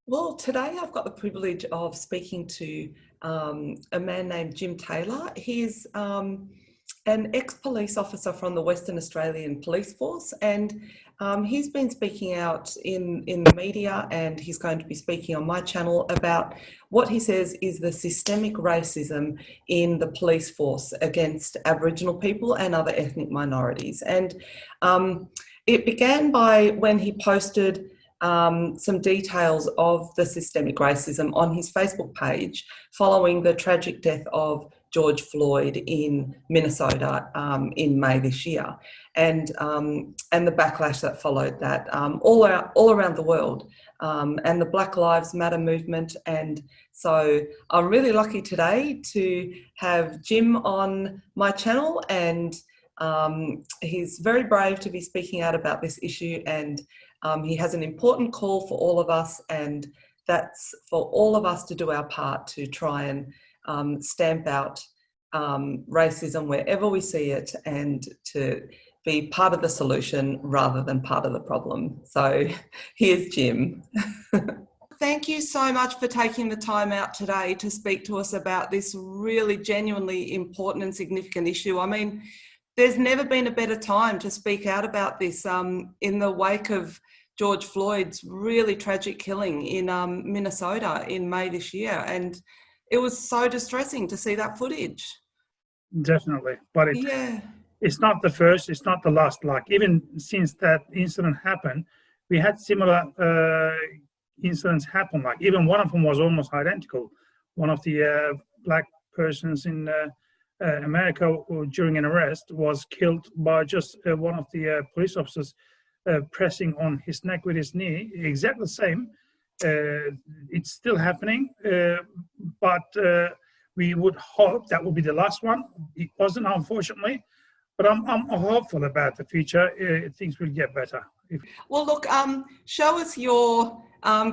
Well, today I've got the privilege of speaking to a man named Jim Taylor. He's an ex-police officer from the Western Australian Police Force, and he's been speaking out in the media, and he's going to be speaking on my channel about what he says is the systemic racism in the police force against Aboriginal people and other ethnic minorities. And it began by when he posted some details of the systemic racism on his Facebook page following the tragic death of George Floyd in Minnesota in May this year, and the backlash that followed that all around the world, and the Black Lives Matter movement. And so I'm really lucky today to have Jim on my channel, and he's very brave to be speaking out about this issue, and he has an important call for all of us, and that's for all of us to do our part to try and stamp out racism wherever we see it, and to be part of the solution rather than part of the problem. So here's Jim. Thank you so much for taking the time out today to speak to us about this really genuinely important and significant issue. I mean, there's never been a better time to speak out about this in the wake of George Floyd's really tragic killing in Minnesota in May this year. And it was so distressing to see that footage. Definitely. But it's not the first, it's not the last. Like, even since that incident happened, we had similar incidents happen. Like, even one of them was almost identical. One of the black persons in America during an arrest was killed by just one of the police officers pressing on his neck with his knee. Exactly the same. It's still happening, but we would hope that will be the last one. It wasn't, unfortunately, but I'm hopeful about the future. Things will get better. Well, look, show us your,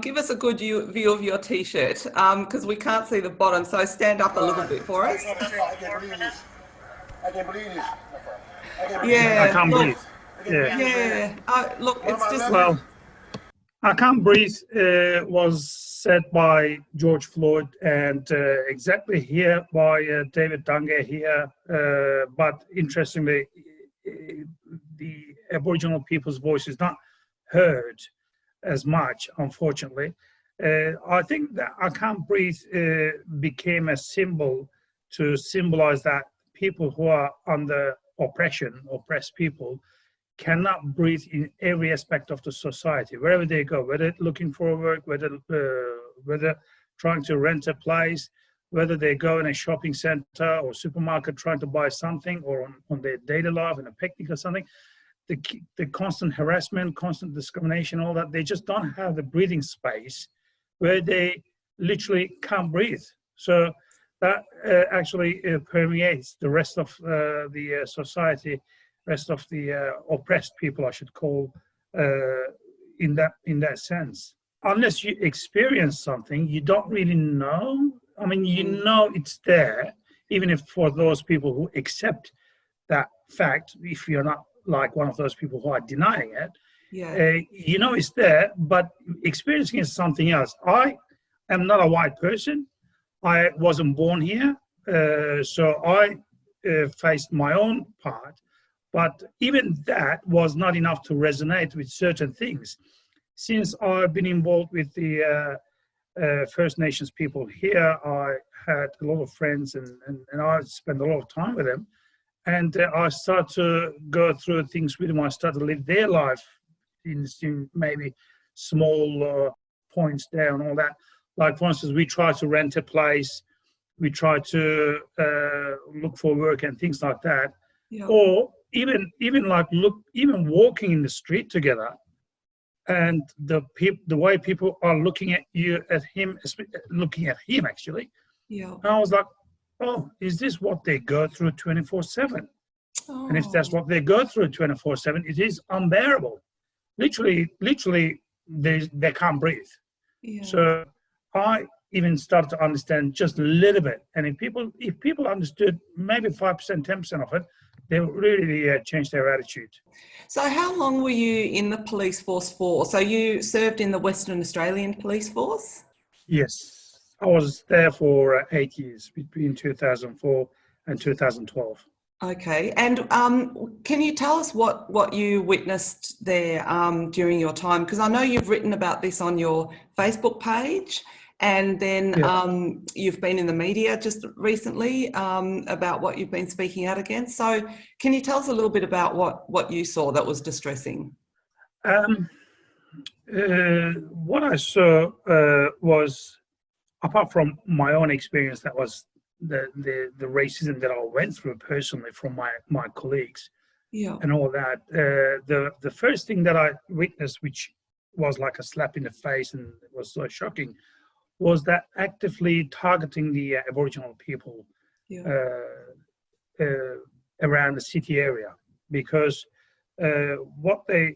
give us a good view of your T-shirt, because we can't see the bottom, so stand up a little bit for us. I can't believe this. I can't believe this. Yeah, I can't breathe. Yeah. Look, it's just... Well, I can't breathe was said by George Floyd, and exactly here by David Dungay here. But interestingly, the Aboriginal people's voice is not heard as much, unfortunately. I think that I Can't Breathe became a symbol to symbolize that people who are under oppression, oppressed people, cannot breathe in every aspect of the society, wherever they go, whether looking for work, whether trying to rent a place, whether they go in a shopping center or supermarket trying to buy something, or on their daily life in a picnic or something. The constant harassment, constant discrimination, all that, they just don't have the breathing space where they literally can't breathe. So that actually permeates the rest of the society, rest of the oppressed people, I should call, in that sense. Unless you experience something, you don't really know. I mean, you know it's there, even if for those people who accept that fact, if you're not like one of those people who are denying it, you know it's there, but experiencing is something else. I am not a white person. I wasn't born here, so I faced my own part. But even that was not enough to resonate with certain things. Since I've been involved with the First Nations people here, I had a lot of friends, and I spent a lot of time with them. And I started to go through things with them. I started to live their life in maybe small points there and all that. Like, for instance, we try to rent a place, we try to look for work and things like that. Yeah. Or even walking in the street together, and the way people are looking at him actually. Yeah. And I was like, oh, is this what they go through 24/7? Oh. And if that's what they go through 24/7, it is unbearable. Literally, they can't breathe. Yeah. So I even started to understand just a little bit. And if people understood maybe 5%, 10% of it, they really changed their attitude. So how long were you in the police force for? So you served in the Western Australian Police Force? Yes, I was there for 8 years, between 2004 and 2012. Okay, and can you tell us what you witnessed there during your time? Because I know you've written about this on your Facebook page, and then you've been in the media just recently about what you've been speaking out against. So can you tell us a little bit about what you saw that was distressing? What I saw was, apart from my own experience, that was the racism that I went through personally from my colleagues and all that. The first thing that I witnessed, which was like a slap in the face and it was so shocking, was that actively targeting the Aboriginal people around the city area, because what we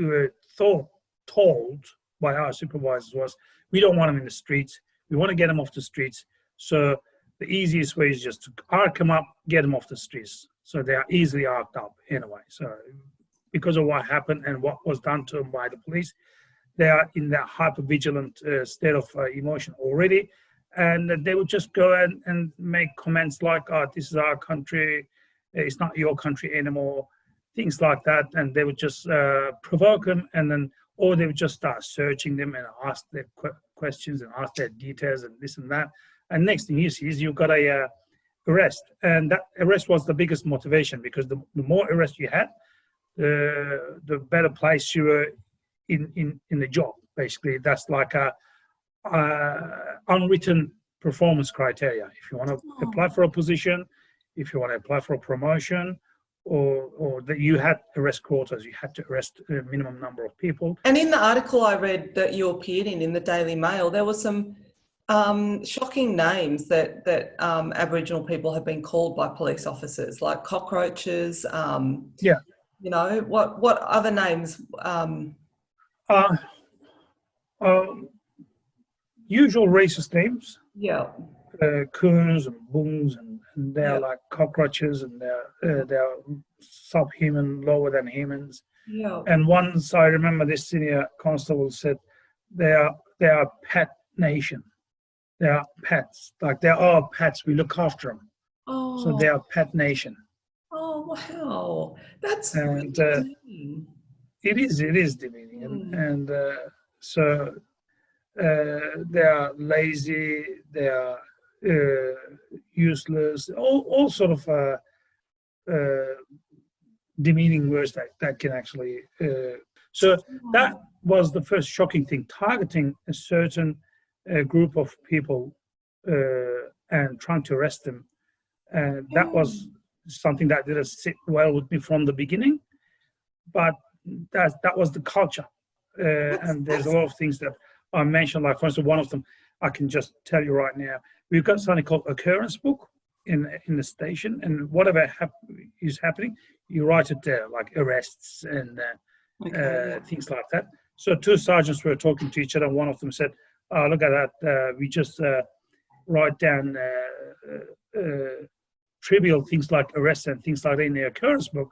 were told by our supervisors was, we don't want them in the streets. We want to get them off the streets. So the easiest way is just to arc them up, get them off the streets. So they are easily arced up anyway. So because of what happened and what was done to them by the police, they are in that hyper-vigilant state of emotion already. And they would just go and make comments like, oh, this is our country, it's not your country anymore, things like that. And they would just provoke them, and then, or they would just start searching them and ask their questions and ask their details and this and that. And next thing you see is you've got a arrest. And that arrest was the biggest motivation, because the more arrests you had, the better place you were in the job. Basically, that's like a unwritten performance criteria. If you want to apply for a position, if you want to apply for a promotion, or that you had arrest quotas, you had to arrest a minimum number of people. And in the article I read that you appeared in the Daily Mail, there were some shocking names that Aboriginal people have been called by police officers, like cockroaches. You know, what other names? Usual racist names. Yeah. Coons and boons, and they're like cockroaches, and they're subhuman, lower than humans. Yeah. And once I remember this senior constable said, they are pet nation. They are pets, like they're our pets. We look after them. Oh. So they are pet nation. Oh wow, that's and demeaning. It is demeaning, and so they are lazy. They are useless. All sort of demeaning words that can actually. So that was the first shocking thing, targeting a certain group of people and trying to arrest them. And that was something that didn't sit well with me from the beginning, but that was the culture. And there's a lot of things that I mentioned, like for instance, one of them I can just tell you right now. We've got something called occurrence book in the station, and whatever is happening, you write it there, like arrests and things like that. So two sergeants were talking to each other, and one of them said, "Oh, look at that! We just write down trivial things like arrests and things like that in the occurrence book.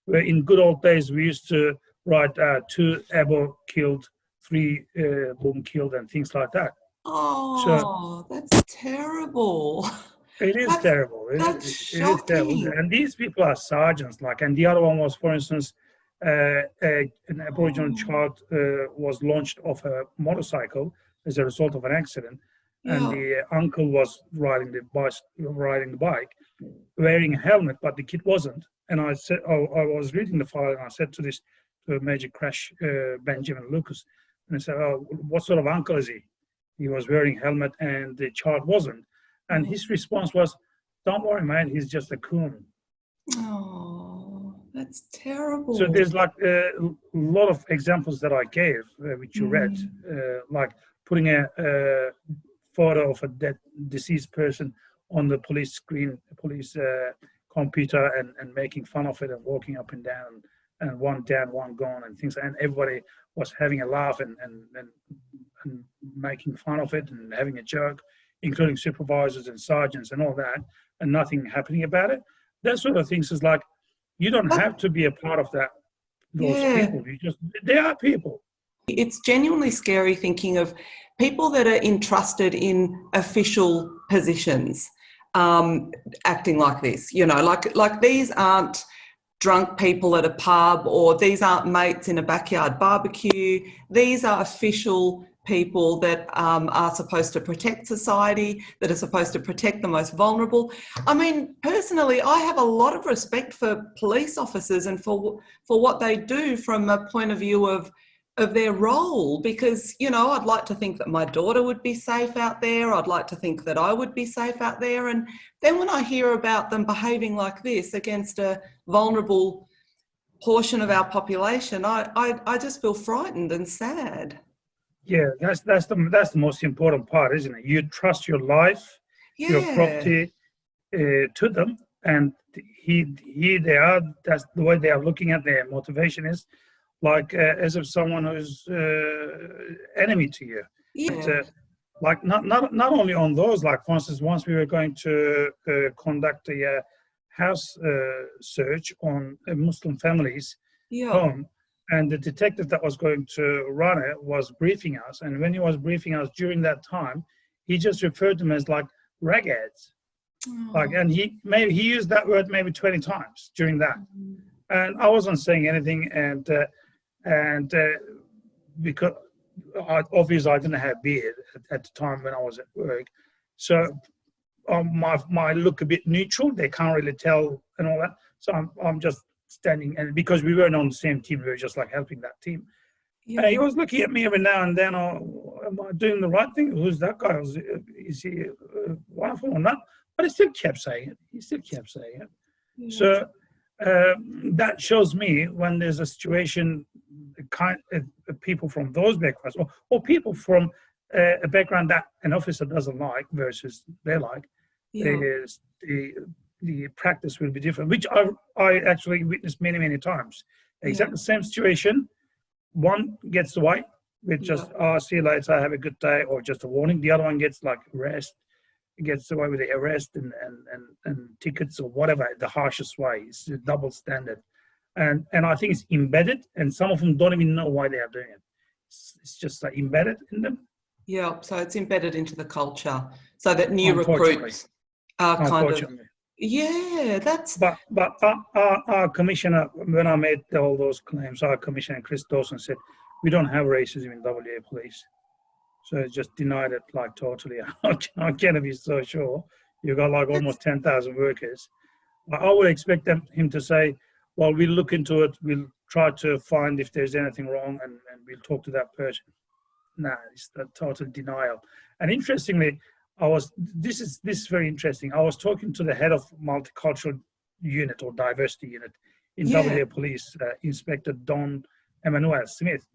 Where in good old days we used to write 2 Abo killed, 3 boom killed, and things like that." Oh, that's terrible. It is terrible. That's shocking. It is terrible. And these people are sergeants, like, and the other one was, for instance, an Aboriginal child was launched off a motorcycle as a result of an accident, and the uncle was riding the bike, wearing a helmet, but the kid wasn't. And I said, I was reading the file, and I said to Major Crash Benjamin Lucas, and I said, "Oh, what sort of uncle is he? He was wearing a helmet, and the child wasn't." And his response was, "Don't worry, man, he's just a coon." Oh, that's terrible. So there's like a lot of examples that I gave, which you read, like putting a photo of a deceased person on the police screen, police computer, and making fun of it and walking up and down, and one down, one gone, and things. And everybody was having a laugh and making fun of it and having a joke, including supervisors and sergeants and all that, and nothing happening about it. that sort of things is like, you don't have to be a part of those people. They are people. It's genuinely scary thinking of people that are entrusted in official positions acting like this. Like these aren't drunk people at a pub, or these aren't mates in a backyard barbecue. These are official people that are supposed to protect society, that are supposed to protect the most vulnerable. I mean, personally, I have a lot of respect for police officers and for what they do from a point of view of their role, because, I'd like to think that my daughter would be safe out there. I'd like to think that I would be safe out there. And then when I hear about them behaving like this against a vulnerable portion of our population, I just feel frightened and sad. Yeah, that's the most important part, isn't it? You trust your life, your property to them, and they are. That's the way they are looking at their motivation is, like as if someone who's enemy to you. Yeah. Like not only on those. Like for instance, once we were going to conduct a house search on a Muslim family's home. And the detective that was going to run it was briefing us. And when he was briefing us during that time, he just referred to them as like ragheads. Like, and he used that word maybe 20 times during that. And I wasn't saying anything. And because obviously I didn't have beard at the time when I was at work. So my look a bit neutral. They can't really tell and all that. So I'm just standing, and because we weren't on the same team, we were just like helping that team. He was looking at me every now and then. Am I doing the right thing? Who's that guy? Is he wonderful or not? But he still kept saying it. So that shows me when there's a situation, people from those backgrounds, or people from a background that an officer doesn't like versus they like, the practice will be different, which I actually witnessed many, many times. Exactly the same situation. One gets away with just, see you later, have a good day, or just a warning. The other one gets like arrest, gets away with the arrest and tickets or whatever, the harshest way. It's a double standard. And I think it's embedded, and some of them don't even know why they are doing it. It's just like embedded in them. Yeah, so it's embedded into the culture, so that new recruits are kind of... Yeah, that's... But our commissioner, when I made all those claims, our commissioner, Chris Dawson, said, we don't have racism in WA police. So just denied it like totally. I can't be so sure. You've got like almost 10,000 workers. I would expect him to say, well, we'll look into it. We'll try to find if there's anything wrong and we'll talk to that person. No, it's the total denial. And interestingly, this is very interesting. I was talking to the head of multicultural unit or diversity unit in WA Police, Inspector Don Emmanuel Smith.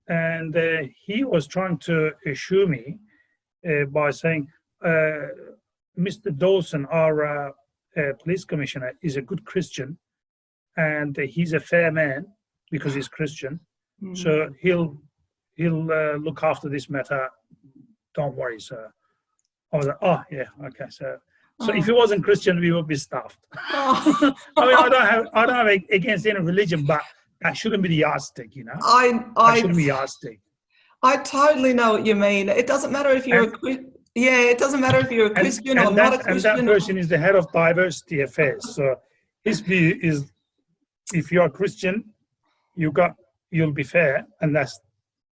And he was trying to assure me by saying, Mr. Dawson, our police commissioner, is a good Christian, and he's a fair man because he's Christian. So he'll look after this matter. Don't worry, sir. I was like, oh yeah, okay. So if he wasn't Christian, we would be stuffed. I mean, I don't have against any religion, but that shouldn't be the yardstick, you know. That shouldn't be yardstick. I totally know what you mean. It doesn't matter if you're it doesn't matter if you're a Christian or not a Christian. And that person is the head of diversity affairs. So his view is, if you're a Christian, you'll be fair, and that's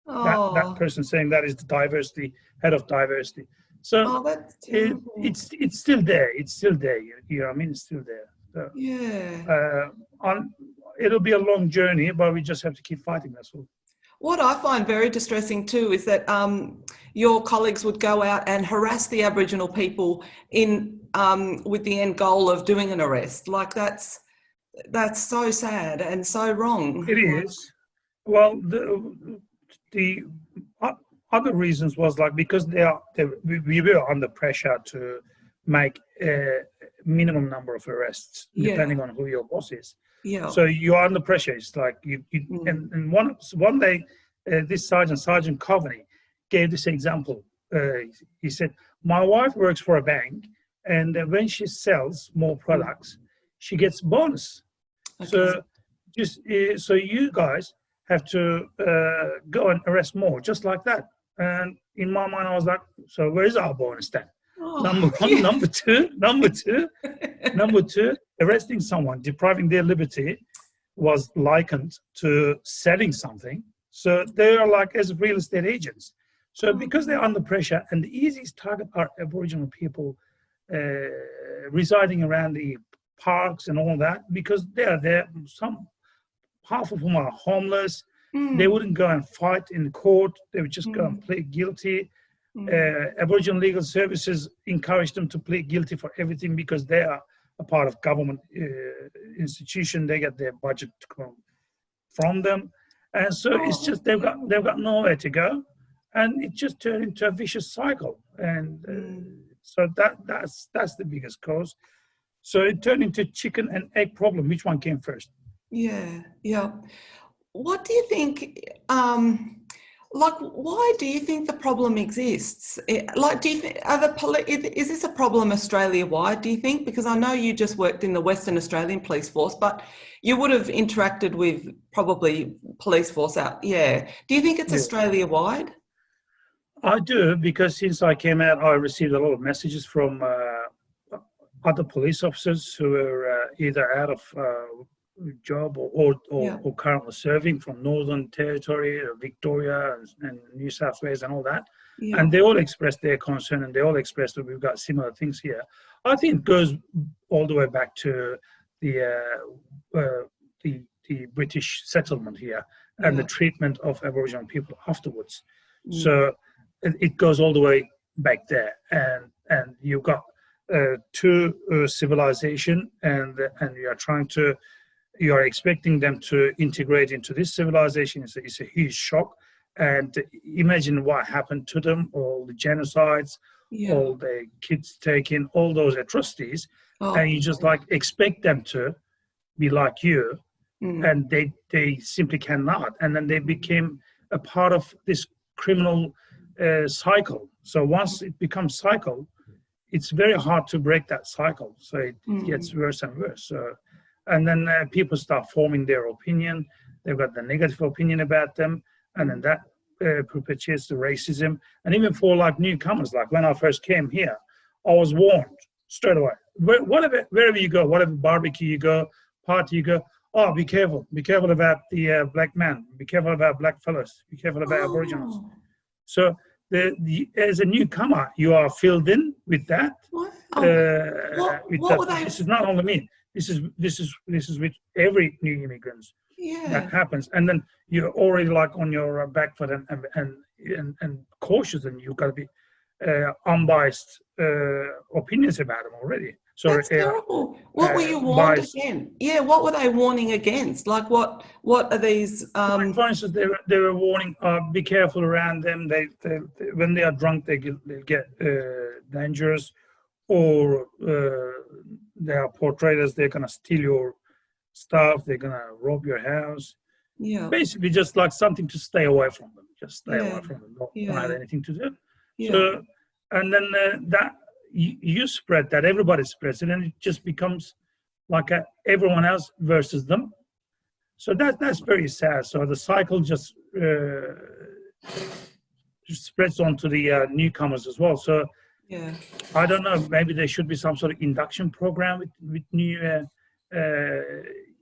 that person saying that is the head of diversity. So it's still there. It's still there. You know what I mean? It's still there. So, it'll be a long journey, but we just have to keep fighting. That's all. What I find very distressing too is that your colleagues would go out and harass the Aboriginal people with the end goal of doing an arrest. Like that's so sad and so wrong. It is. Well, the other reasons was like because we were under pressure to make a minimum number of arrests depending on who your boss is. Yeah. So you're under pressure. It's like and one day this Sergeant Coveney gave this example. He said, my wife works for a bank, and when she sells more products, she gets bonus. Okay. So just so you guys have to go and arrest more, just like that. And in my mind, I was like, so where is our bonus then? Oh, Number one, yeah. number two, arresting someone, depriving their liberty was likened to selling something. So they are like as real estate agents. So because they're under pressure, and the easiest target are Aboriginal people residing around the parks and all that, because they are there. Half of them are homeless. They wouldn't go and fight in court. They would just go and plead guilty. Aboriginal Legal Services encourage them to plead guilty for everything because they are a part of government institution. They get their budget from them, and so it's just they've got nowhere to go, and it just turned into a vicious cycle. And so that's the biggest cause. So it turned into chicken and egg problem. Which one came first? Yeah. What do you think? Why do you think the problem exists? Do you think is this a problem Australia-wide? Do you think? Because I know you just worked in the Western Australian Police Force, but you would have interacted with probably police force out. Yeah. Do you think it's Australia-wide? I do, because since I came out, I received a lot of messages from other police officers who are either out of job or currently serving from Northern Territory, Victoria and New South Wales and all that. Yeah. And they all expressed their concern, and they all expressed that we've got similar things here. I think it goes all the way back to the British settlement here and the treatment of Aboriginal people afterwards. So it goes all the way back there, and you've got two civilization, and you are expecting them to integrate into this civilization. It's a huge shock. And imagine what happened to them, all the genocides, all the kids taken, all those atrocities. And you just expect them to be like you, and they simply cannot. And then they became a part of this criminal cycle. So once it becomes cycle, it's very hard to break that cycle. So it gets worse and worse. So, and then people start forming their opinion. They've got the negative opinion about them, and then that perpetuates the racism. And even for newcomers, like when I first came here, I was warned straight away. Wherever you go, whatever barbecue you go, party you go, oh, be careful about the black man, be careful about black fellas, be careful about Aboriginals. So as a newcomer, you are filled in with that. This is not only me. This is with every new immigrant that happens, and then you're already on your back foot and cautious, and you've got to be unbiased opinions about them already. So that's terrible. What were you warned against? Yeah, what were they warning against? What are these? For instance, they were warning, be careful around them. They when they are drunk, they get dangerous, or they are portrayed as they're gonna steal your stuff, they're gonna rob your house. Yeah. Basically, just something to stay away from them. Just stay away from them. Don't have anything to do. Yeah. So, and then that you spread that, everybody spreads it, and it just becomes everyone else versus them. So that's very sad. So the cycle just spreads onto the newcomers as well. So I don't know, maybe there should be some sort of induction program with new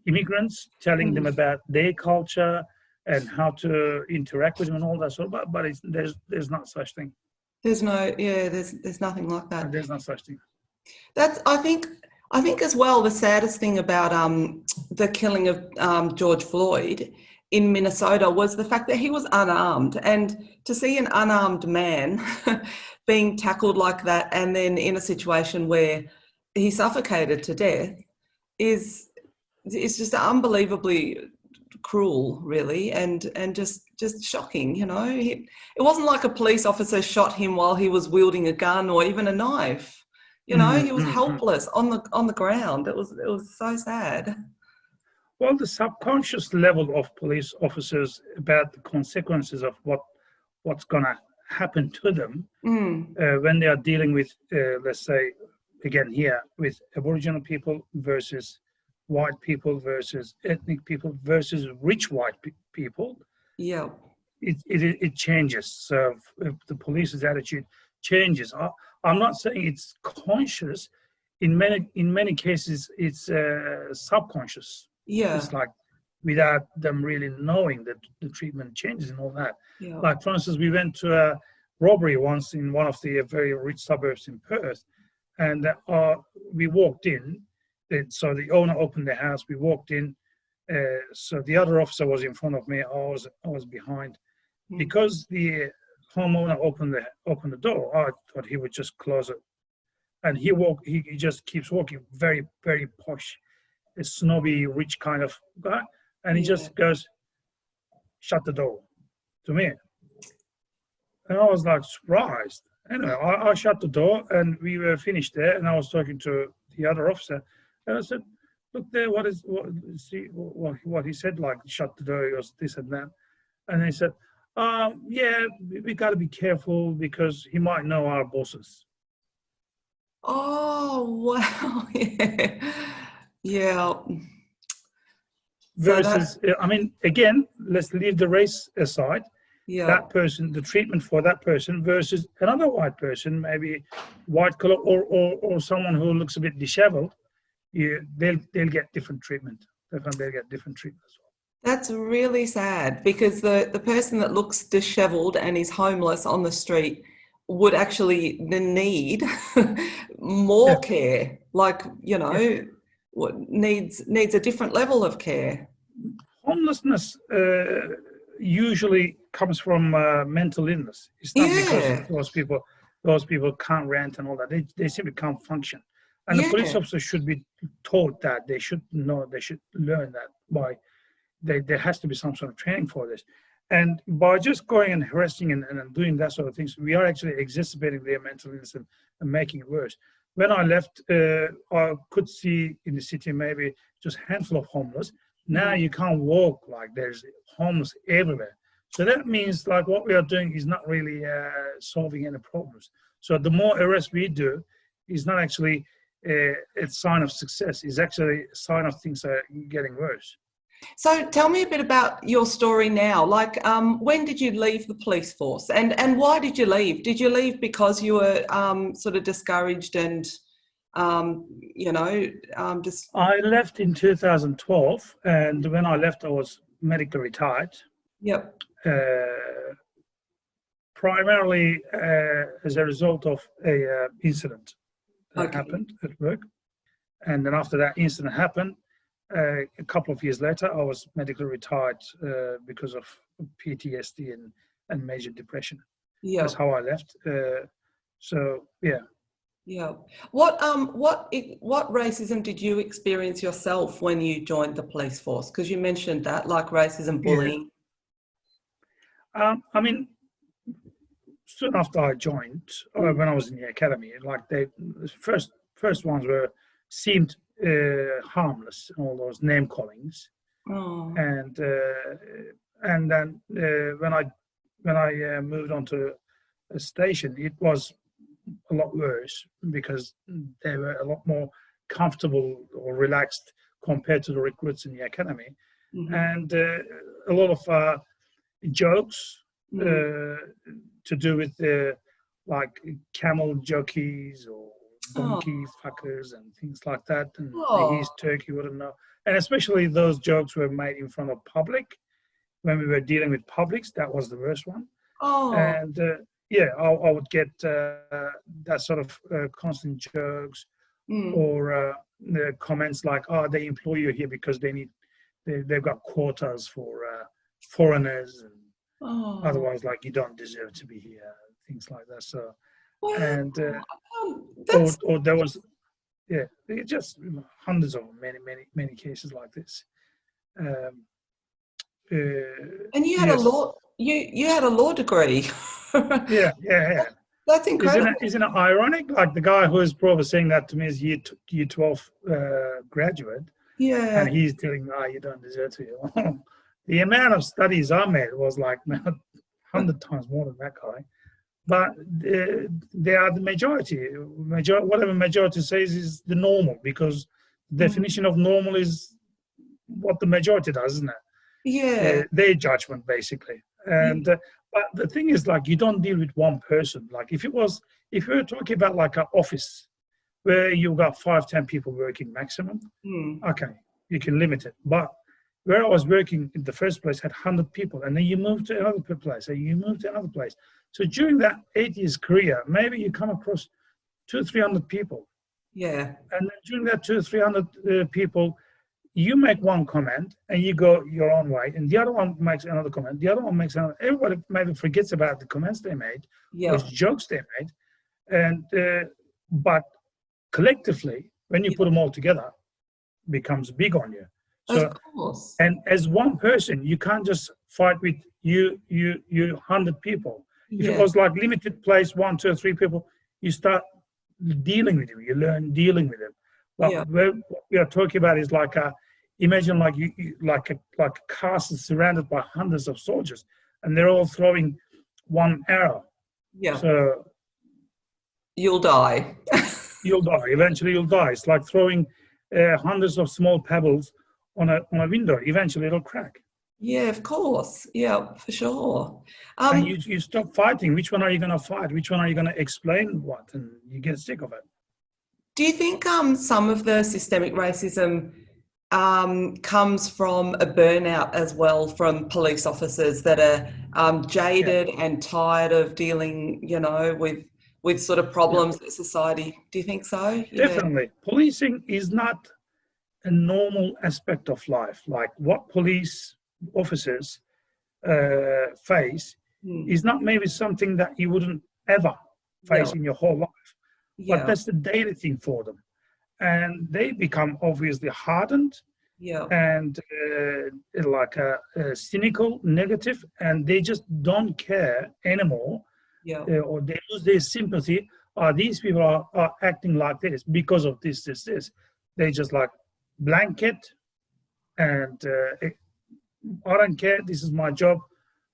immigrants, telling them about their culture and how to interact with them and all that sort of, but there's not such thing. There's nothing like that. There's no such thing. That's I think as well, the saddest thing about the killing of George Floyd in Minnesota was the fact that he was unarmed, and to see an unarmed man being tackled like that, and then in a situation where he suffocated to death, it's just unbelievably cruel, really, and just shocking. It wasn't like a police officer shot him while he was wielding a gun or even a knife. He was helpless on the ground. It was so sad. Well, the subconscious level of police officers about the consequences of what's going to happen to them when they are dealing with, let's say, again here, with Aboriginal people versus white people versus ethnic people versus rich white people, Yeah. it changes. So if the police's attitude changes, I'm not saying it's conscious. In many cases, it's subconscious. Yeah. It's like without them really knowing that the treatment changes and all that. Yeah. Like, for instance, we went to a robbery once in one of the very rich suburbs in Perth, and we walked in. So the owner opened the house. We walked in. So the other officer was in front of me. I was behind. Because the homeowner opened the door, I thought he would just close it. And he just keeps walking, very, very posh, a snobby, rich kind of guy. And he just goes, "Shut the door," to me. And I was like surprised. Anyway, I shut the door and we were finished there. And I was talking to the other officer. And I said, "Look there, what he said, like, shut the door, or this and that." And he said, "Yeah, we got to be careful because he might know our bosses." Oh, wow. Yeah. Yeah. Versus, I mean, again, let's leave the race aside. Yeah. That person, the treatment for that person versus another white person, maybe white collar or someone who looks a bit disheveled, they'll get different treatment. They'll get different treatment as well. That's really sad, because the person that looks disheveled and is homeless on the street would actually need more care, like, needs a different level of care. Homelessness usually comes from mental illness. It's not because those people can't rent and all that. They simply can't function. And the police officer should be taught that. They should know. They should learn that there has to be some sort of training for this. And by just going and harassing and doing that sort of things, we are actually exacerbating their mental illness and making it worse. When I left, I could see in the city maybe just a handful of homeless. Now you can't walk, like there's homeless everywhere. So that means like what we are doing is not really solving any problems. So the more arrests we do is not actually a sign of success. It's actually a sign of things are getting worse. So tell me a bit about your story now. Like, when did you leave the police force, and why did you leave? Did you leave because you were sort of discouraged and, just... I left in 2012, and when I left, I was medically retired. Yep. Primarily as a result of a incident that happened at work. And then after that incident happened, a couple of years later, I was medically retired because of PTSD and major depression. Yeah, that's how I left. Yeah. What racism did you experience yourself when you joined the police force? Because you mentioned that, like racism, bullying. Yeah. I mean, soon after I joined, when I was in the academy, like the first ones seemed harmless, all those name callings, and then when I moved on to a station, it was a lot worse because they were a lot more comfortable or relaxed compared to the recruits in the academy, and a lot of jokes to do with like camel jockeys or donkey fuckers and things like that, and the East Turkey wouldn't know. And especially those jokes were made in front of public. When we were dealing with publics, that was the worst one. And I would get that sort of constant jokes or comments like, "Oh, they employ you here because they've got quotas for foreigners, and otherwise, like, you don't deserve to be here," things like that. So. And or there was just hundreds of many cases like this. And you had a law you had a law degree. yeah. That's incredible. Isn't it ironic? Like the guy who is probably saying that to me is year 12 graduate. Yeah. And he's telling me, you don't deserve to. The amount of studies I made was like 100 times more than that guy. But they are the majority. Whatever majority says is the normal, because Definition of normal is what the majority does, isn't it? Yeah. Their judgment, basically. And but the thing is, like, you don't deal with one person. Like, if we were talking about like an office where you've got 5-10 people working maximum, okay, you can limit it. But where I was working in the first place had 100 people, and then you move to another place, and you move to another place. So during that 8 years career, maybe you come across 200-300 people. Yeah. And then during that 200-300 people, you make one comment and you go your own way, and the other one makes another comment. The other one makes another. Everybody maybe forgets about the comments they made, or jokes they made, and but collectively, when you put them all together, it becomes big on you. So, of course. and as one person, you can't just fight with you 100 people. If it was like limited place, 1, 2, 3 people, you start dealing with them. You learn dealing with them. But what we are talking about is like imagine like you like a castle surrounded by hundreds of soldiers, and they're all throwing one arrow. Yeah. So you'll die. You'll die. Eventually, you'll die. It's like throwing hundreds of small pebbles on a window. Eventually, it'll crack. Yeah, of course. Yeah, for sure. And you stop fighting. Which one are you going to fight? Which one are you going to explain what? And you get sick of it. Do you think some of the systemic racism comes from a burnout as well from police officers that are jaded and tired of dealing, with sort of problems that society? Do you think so? Definitely. Policing is not a normal aspect of life. Like what police officers face is not maybe something that you wouldn't ever face in your whole life. But that's the daily thing for them. And they become obviously hardened and cynical, negative, and they just don't care anymore. Or they lose their sympathy. These people are acting like this because of this. They just like blanket and I don't care. This is my job.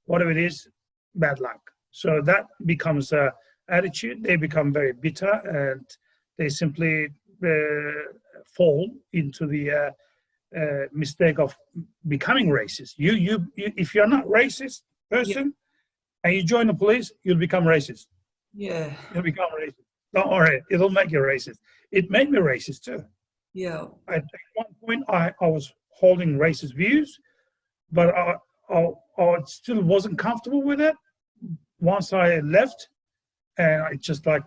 Whatever it is, bad luck. So that becomes a attitude. They become very bitter, and they simply fall into the mistake of becoming racist. You if you're not racist person and you join the police, you'll become racist. Yeah. You'll become racist. Don't worry, it'll make you racist. It made me racist too. Yeah. At one point, I was holding racist views, but I still wasn't comfortable with it. Once I left, and I just I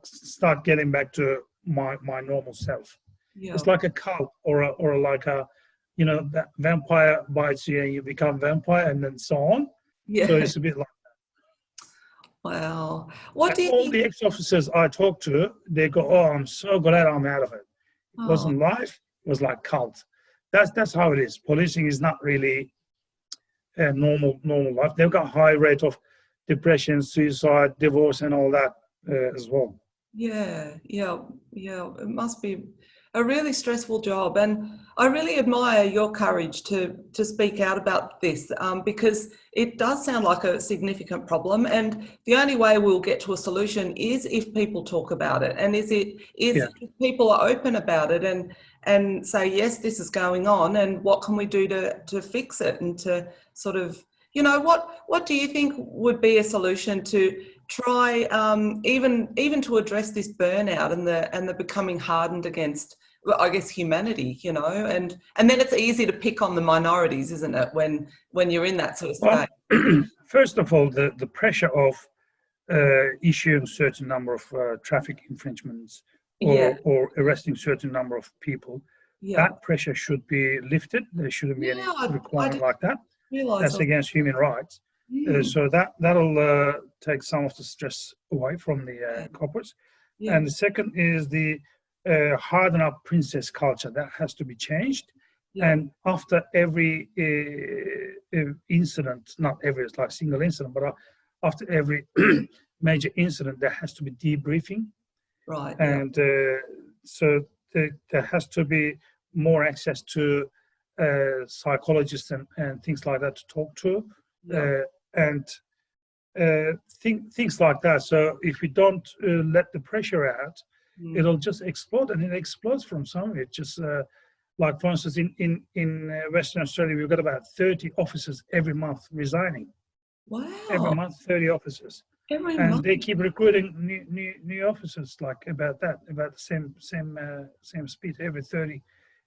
start getting back to my normal self. It's like a cult or like a, that vampire bites you and you become vampire and then so on. So it's a bit like that. Wow. All the ex-officers I talk to, they go, "Oh, I'm so glad I'm out of it. It wasn't life, it was like cult." That's how it is. Policing is not really a normal life. They've got high rate of depression, suicide, divorce, and all that as well. Yeah. It must be a really stressful job, and I really admire your courage to speak out about this because it does sound like a significant problem, and the only way we'll get to a solution is if people talk about it, and if people are open about it and say, yes, this is going on, and what can we do to fix it, and to sort of, what do you think would be a solution to try even to address this burnout and the becoming hardened against, I guess, humanity, and then it's easy to pick on the minorities, isn't it, when you're in that sort of state? Well, first of all, the pressure of issuing certain number of traffic infringements or arresting certain number of people, that pressure should be lifted. There shouldn't be any requirement like that. That's against human rights. So that'll take some of the stress away from the corporates. And the second is the harden up princess culture. That has to be changed. And after every incident, not every like single incident, but after every major incident, there has to be debriefing. Right. And so there has to be more access to psychologists and things like that to talk to. And things like that. So if we don't let the pressure out, it'll just explode, and it explodes from somewhere. It just like, for instance, in Western Australia, we've got about 30 officers every month resigning. Wow. Every month, 30 officers. Every And month. they keep recruiting new officers, like about the same speed.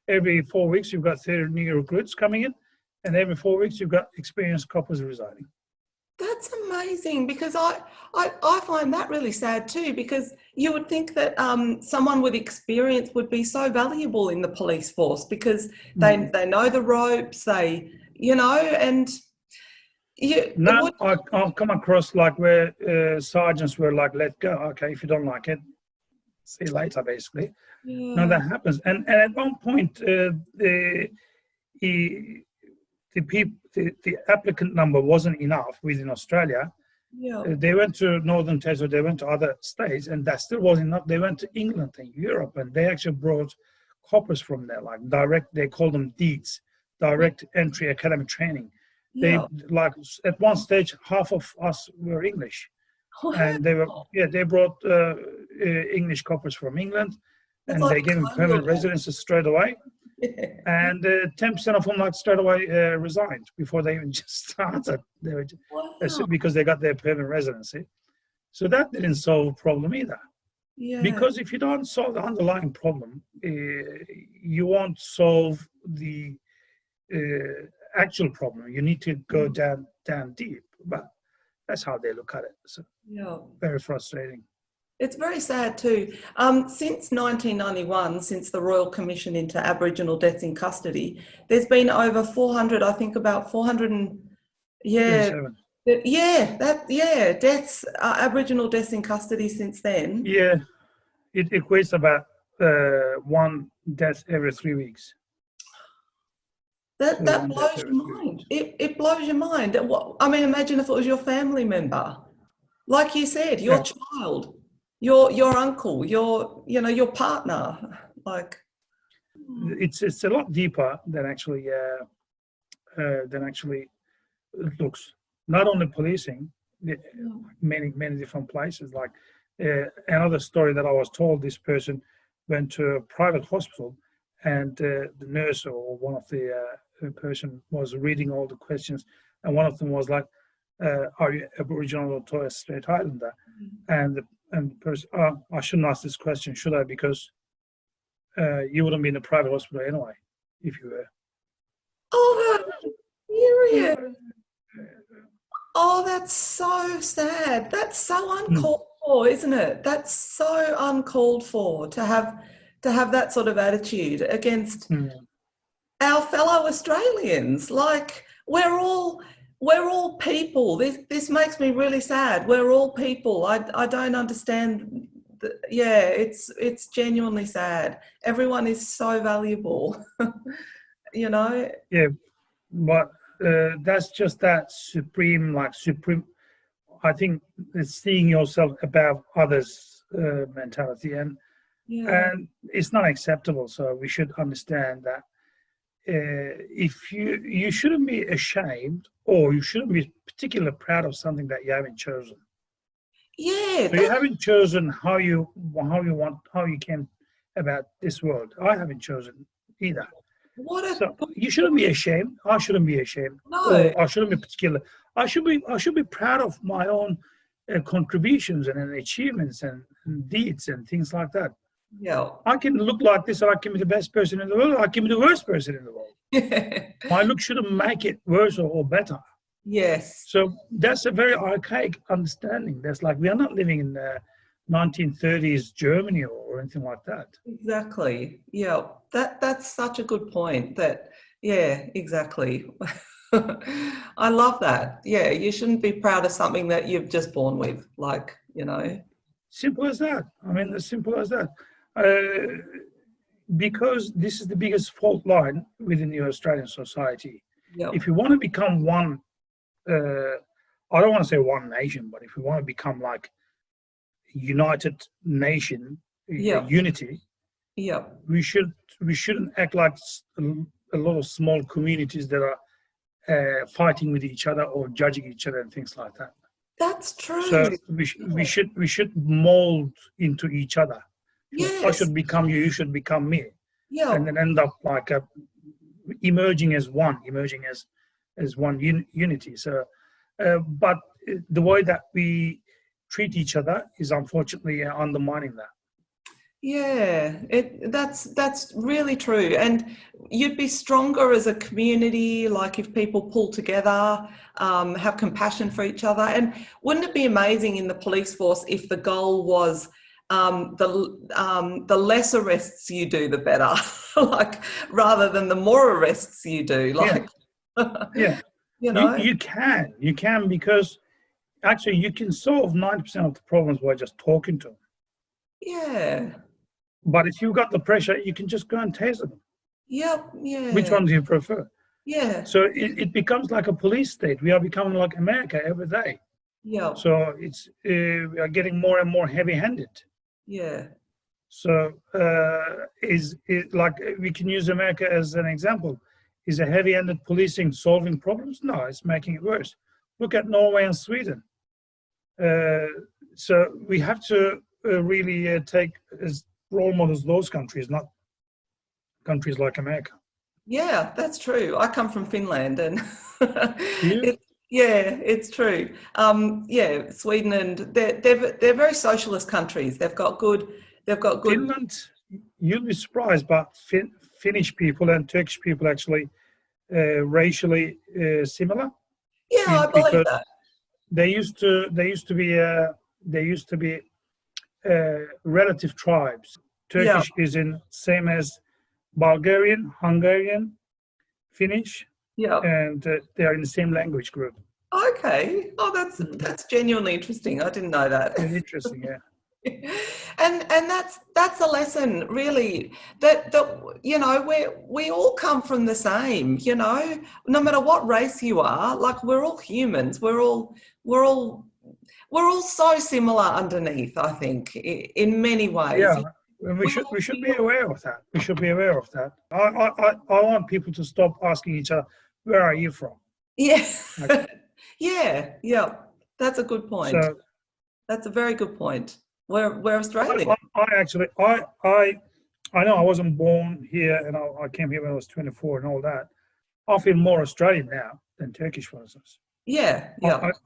Every 4 weeks you've got 30 new recruits coming in, and every 4 weeks you've got experienced coppers resigning. That's amazing, because I find that really sad too, because you would think that someone with experience would be so valuable in the police force, because they know the ropes, and No, I've come across like where sergeants were like, let go. Okay, if you don't like it, see you later, basically. Yeah. No, that happens. And at one point, the applicant number wasn't enough within Australia. Yeah. They went to Northern Territory, they went to other states, and that still wasn't enough. They went to England and Europe, and they actually brought coppers from there, like direct, they call them DEETs, direct entry academic training. They, like, at one stage, half of us were English. Wow. And they brought English coppers from England, and they gave them permanent residences straight away. And 10% of them, like, straight away resigned before they even just started. They were because they got their permanent residency. So that didn't solve the problem either. Yeah. Because if you don't solve the underlying problem, you won't solve the actual problem. You need to go down deep. But that's how they look at it. So very frustrating. It's very sad too. Since 1991, since the Royal Commission into Aboriginal deaths in custody, there's been over 400, I think about 400 and, deaths, Aboriginal deaths in custody since then. Yeah, it equates about one death every 3 weeks. That blows your mind. It blows your mind. I mean, imagine if it was your family member. Like you said, your child, your uncle, your partner. Like, it's a lot deeper than actually it looks. Not only policing, many different places. Like another story that I was told, this person went to a private hospital, and the nurse or one of the person was reading all the questions, and one of them was like, "Are you Aboriginal or Torres Strait Islander?" And the person, I shouldn't ask this question, should I? Because you wouldn't be in a private hospital anyway if you were. Oh, serious? Oh, that's so sad. That's so uncalled for, isn't it? That's so uncalled for to have that sort of attitude against our fellow Australians. Like, we're all people. This makes me really sad. We're all people. I don't understand. It's genuinely sad. Everyone is so valuable. Yeah, but that's just that supreme. I think it's seeing yourself above others mentality, and it's not acceptable. So we should understand that if you shouldn't be ashamed, or you shouldn't be particularly proud of something that you haven't chosen. Yeah, so you haven't chosen how you came about this world. I haven't chosen either. So you shouldn't be ashamed. I shouldn't be ashamed. No, or I shouldn't be particular. I should be proud of my own contributions and achievements and deeds and things like that. Yeah, I can look like this, or I can be the best person in the world, or I can be the worst person in the world. My look shouldn't make it worse or better. Yes. So that's a very archaic understanding. That's like, we are not living in 1930s Germany or anything like that. Exactly. Yeah, that's such a good point. Exactly. I love that. Yeah, you shouldn't be proud of something that you've just born with, Simple as that. I mean, as simple as that. Because this is the biggest fault line within the Australian society. Yep. If you want to become one, I don't want to say one nation, but if you want to become like united nation, unity, we shouldn't act like a lot of small communities that are fighting with each other or judging each other and things like that. That's true. So we should mold into each other. I Yes. should become you, you should become me, Yeah. and then end up like emerging as one, unity. So, but the way that we treat each other is unfortunately undermining that. Yeah, that's really true. And you'd be stronger as a community, like if people pull together, have compassion for each other. And wouldn't it be amazing in the police force if the goal was the less arrests you do, the better, like rather than the more arrests you do, like Yeah. you know. You can because actually you can solve 90% of the problems by just talking to them. Yeah. But if you've got the pressure, you can just go and taser them. Yep. Yeah. Which one do you prefer? Yeah. So it becomes like a police state. We are becoming like America every day. Yeah. So it's we are getting more and more heavy-handed. Yeah. So is like we can use America as an example. Is a heavy-handed policing solving problems? No, it's making it worse. Look at Norway and Sweden. So we have to really take as role models those countries, not countries like America. Yeah, that's true. I come from Finland, and You? it's true. Yeah, Sweden, and they're very socialist countries. They've got good. Finland, you'll be surprised, but Finnish people and Turkish people actually racially similar. Yeah, I believe that. They used to be relative tribes. Turkish is in same as Bulgarian, Hungarian, Finnish, and they are in the same language group. Okay. Oh, that's genuinely interesting. I didn't know that. It's interesting, yeah. And that's a lesson, really, that you know, we all come from the same, you know, no matter what race you are, like we're all humans, we're all so similar underneath, I think, in many ways. Yeah, and we should be aware of that. We should be aware of that. I want people to stop asking each other, where are you from? Yeah. Okay. yeah. That's a good point. So, that's a very good point. We're Australian. I know I wasn't born here, and I came here when I was 24 and all that. I feel more Australian now than Turkish, for instance. Yeah.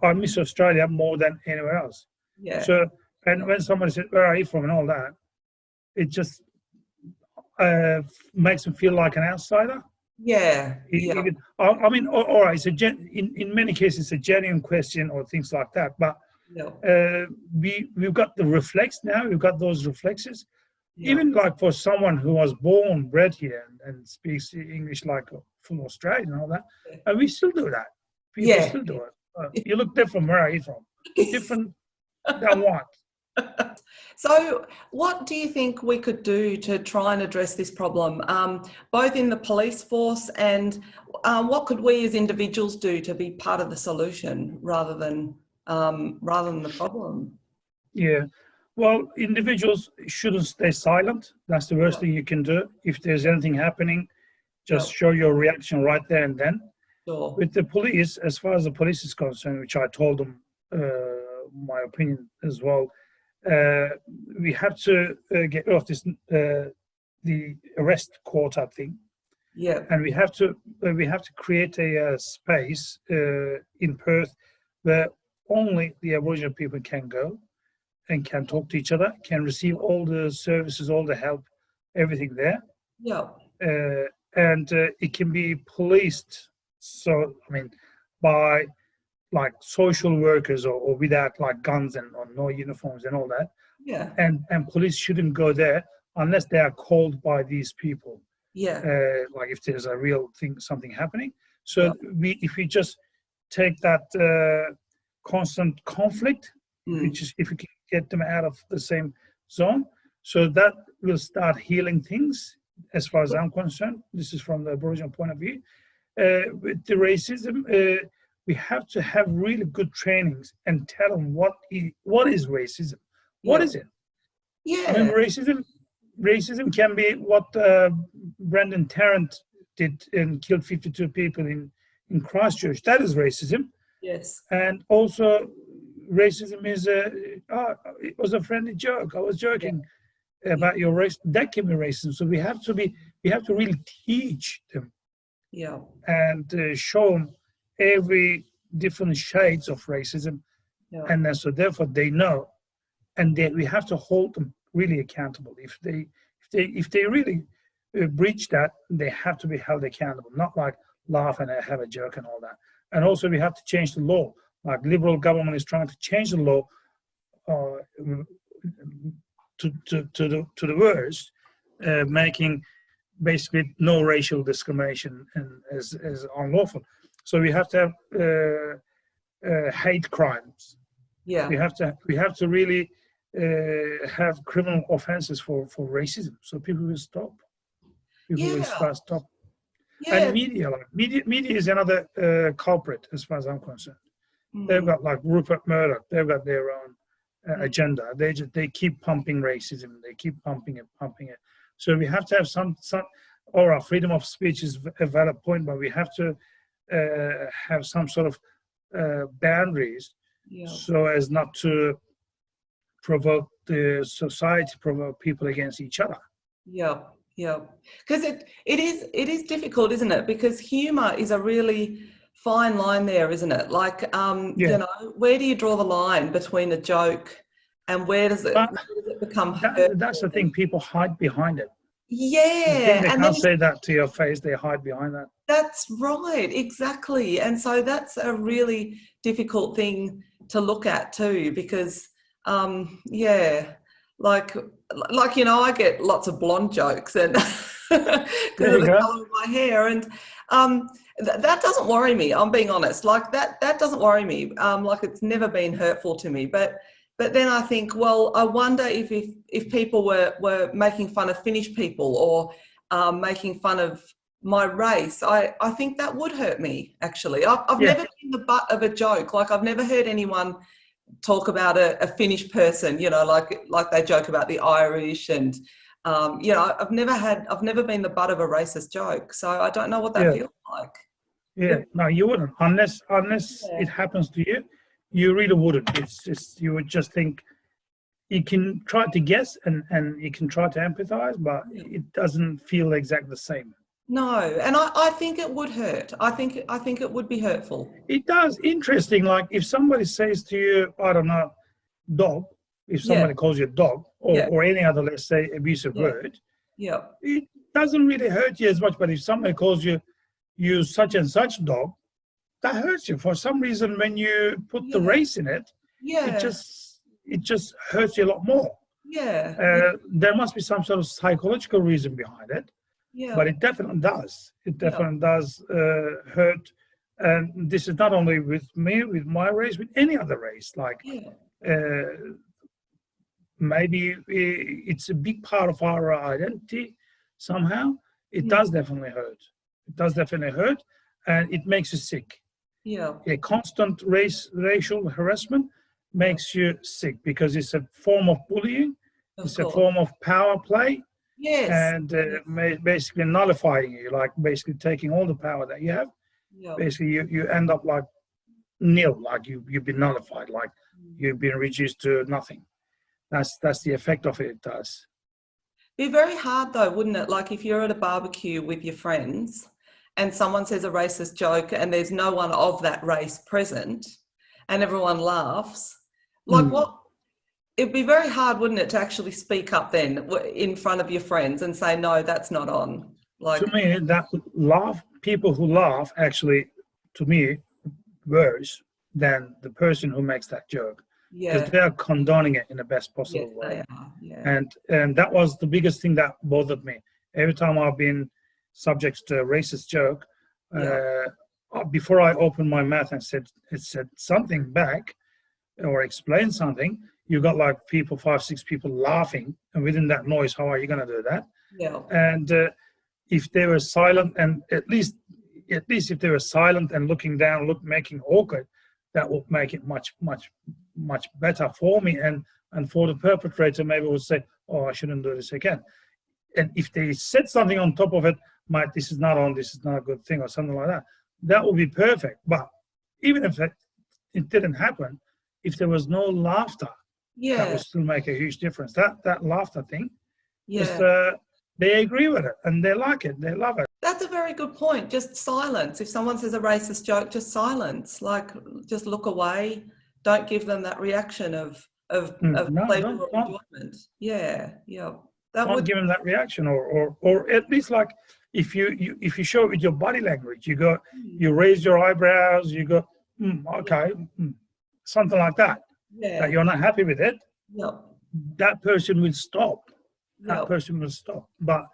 I miss Australia more than anywhere else. Yeah. So, and when somebody said, where are you from and all that, it just makes them feel like an outsider. Yeah. I mean, all right, in many cases, it's a genuine question or things like that, but we've got the reflex now. We've got those reflexes. Yeah. Even like for someone who was born, bred here, and speaks English like from Australia and all that, and we still do that. People still do it. You look different. Where are you from? Different than what? So, what do you think we could do to try and address this problem, both in the police force, and what could we as individuals do to be part of the solution rather than the problem? Yeah, well, individuals shouldn't stay silent. That's the worst thing you can do. If there's anything happening, just show your reaction right there and then. Sure. With the police, as far as the police is concerned, which I told them my opinion as well, we have to get off this the arrest quota thing. Yeah. And we have to create a space in Perth where only the Aboriginal people can go and can talk to each other, can receive all the services, all the help, everything there. Yeah. And it can be policed. So, I mean, by like social workers or without like guns and or no uniforms and all that. Yeah. And police shouldn't go there unless they are called by these people. Yeah. Like if there's a real thing, something happening. So if we just take that constant conflict, which is if we can get them out of the same zone, so that will start healing things. As far as I'm concerned, this is from the Aboriginal point of view. With the racism, we have to have really good trainings and tell them what is racism. What is it? Yeah. I mean, racism can be what Brendan Tarrant did and killed 52 people in Christchurch. That is racism. Yes. And also, racism is it was a friendly joke. I was joking. about your race, that can be racism. So we have to really teach them and show them every different shades of racism, and then so therefore they know, and then we have to hold them really accountable. If they really breach that, they have to be held accountable, not like laugh and have a joke and all that. And also we have to change the law. Like Liberal government is trying to change the law to the worst, making basically no racial discrimination and as unlawful. So we have to have hate crimes. Yeah, we have to really have criminal offenses for racism, so people will stop. People will stop. Yeah. And media is another culprit as far as I'm concerned. They've got like Rupert Murdoch. They've got their own agenda. They keep pumping racism. They keep pumping it. So we have to have some. Or our freedom of speech is a valid point, but we have to have some sort of boundaries, so as not to provoke the society, provoke people against each other. Yeah. Because it is difficult, isn't it? Because humour is a really fine line there, isn't it? Like, you know, where do you draw the line between a joke and where does it become hurtful? That's the thing. People hide behind it. Yeah. They can't say that to your face. They hide behind that. That's right. Exactly. And so that's a really difficult thing to look at too, because, like, you know, I get lots of blonde jokes and because of the colour of my hair, and that doesn't worry me. I'm being honest. Like that doesn't worry me. Like it's never been hurtful to me. But then I think, well, I wonder if people were making fun of Finnish people or making fun of my race, I think that would hurt me. Actually, I've never been the butt of a joke. Like I've never heard anyone talk about a Finnish person, you know, like they joke about the Irish, and you know, I've never been the butt of a racist joke, so I don't know what that feels like. No, you wouldn't, unless it happens to you. You really wouldn't. It's just, you would just think, you can try to guess and you can try to empathize, but it doesn't feel exactly the same. No, and I think it would hurt. I think it would be hurtful. It does. Interesting. Like if somebody says to you, I don't know, dog, if somebody calls you a dog or any other, let's say, abusive word, it doesn't really hurt you as much. But if somebody calls you such and such dog, that hurts you. For some reason, when you put the race in it, it just hurts you a lot more. There must be some sort of psychological reason behind it. But it definitely does. It definitely does hurt. And this is not only with me, with my race, with any other race. Like maybe it's a big part of our identity somehow. It does definitely hurt. It does definitely hurt, and it makes you sick. A constant racial harassment makes you sick because it's a form of bullying. It's a form of power play. And basically nullifying you, like basically taking all the power that you have. Basically, you end up like nil, like you've been nullified, like you've been reduced to nothing. That's the effect of it. It does. Be very hard though, wouldn't it? Like if you're at a barbecue with your friends and someone says a racist joke and there's no one of that race present and everyone laughs, like what? It'd be very hard, wouldn't it, to actually speak up then in front of your friends and say, no, that's not on. Like, to me, that people who laugh actually, to me, worse than the person who makes that joke. Because they are condoning it in the best possible way. They are. And that was the biggest thing that bothered me. Every time I've been subject to a racist joke, before I opened my mouth and said something back or explained something, you got like 5, 6 people laughing, and within that noise, how are you going to do that? And if they were silent, and at least if they were silent and looking down, making awkward, that would make it much better for me and for the perpetrator. Maybe would say, oh, I shouldn't do this again. And if they said something on top of it, Mike, this is not on, this is not a good thing, or something like that, that would be perfect. But even if it didn't happen, if there was no laughter, that would still make a huge difference. That laughter thing Yeah. They agree with it and they like it. They love it. That's a very good point. Just silence. If someone says a racist joke, just silence. Like, just look away. Don't give them that reaction of pleasure or enjoyment. Yeah, yeah. That Don't would give them that reaction, or at least like if you show it with your body language, you raise your eyebrows, you go, okay, something like that. Yeah. That you're not happy with it. Yep. That person will stop. That Yep. person will stop. But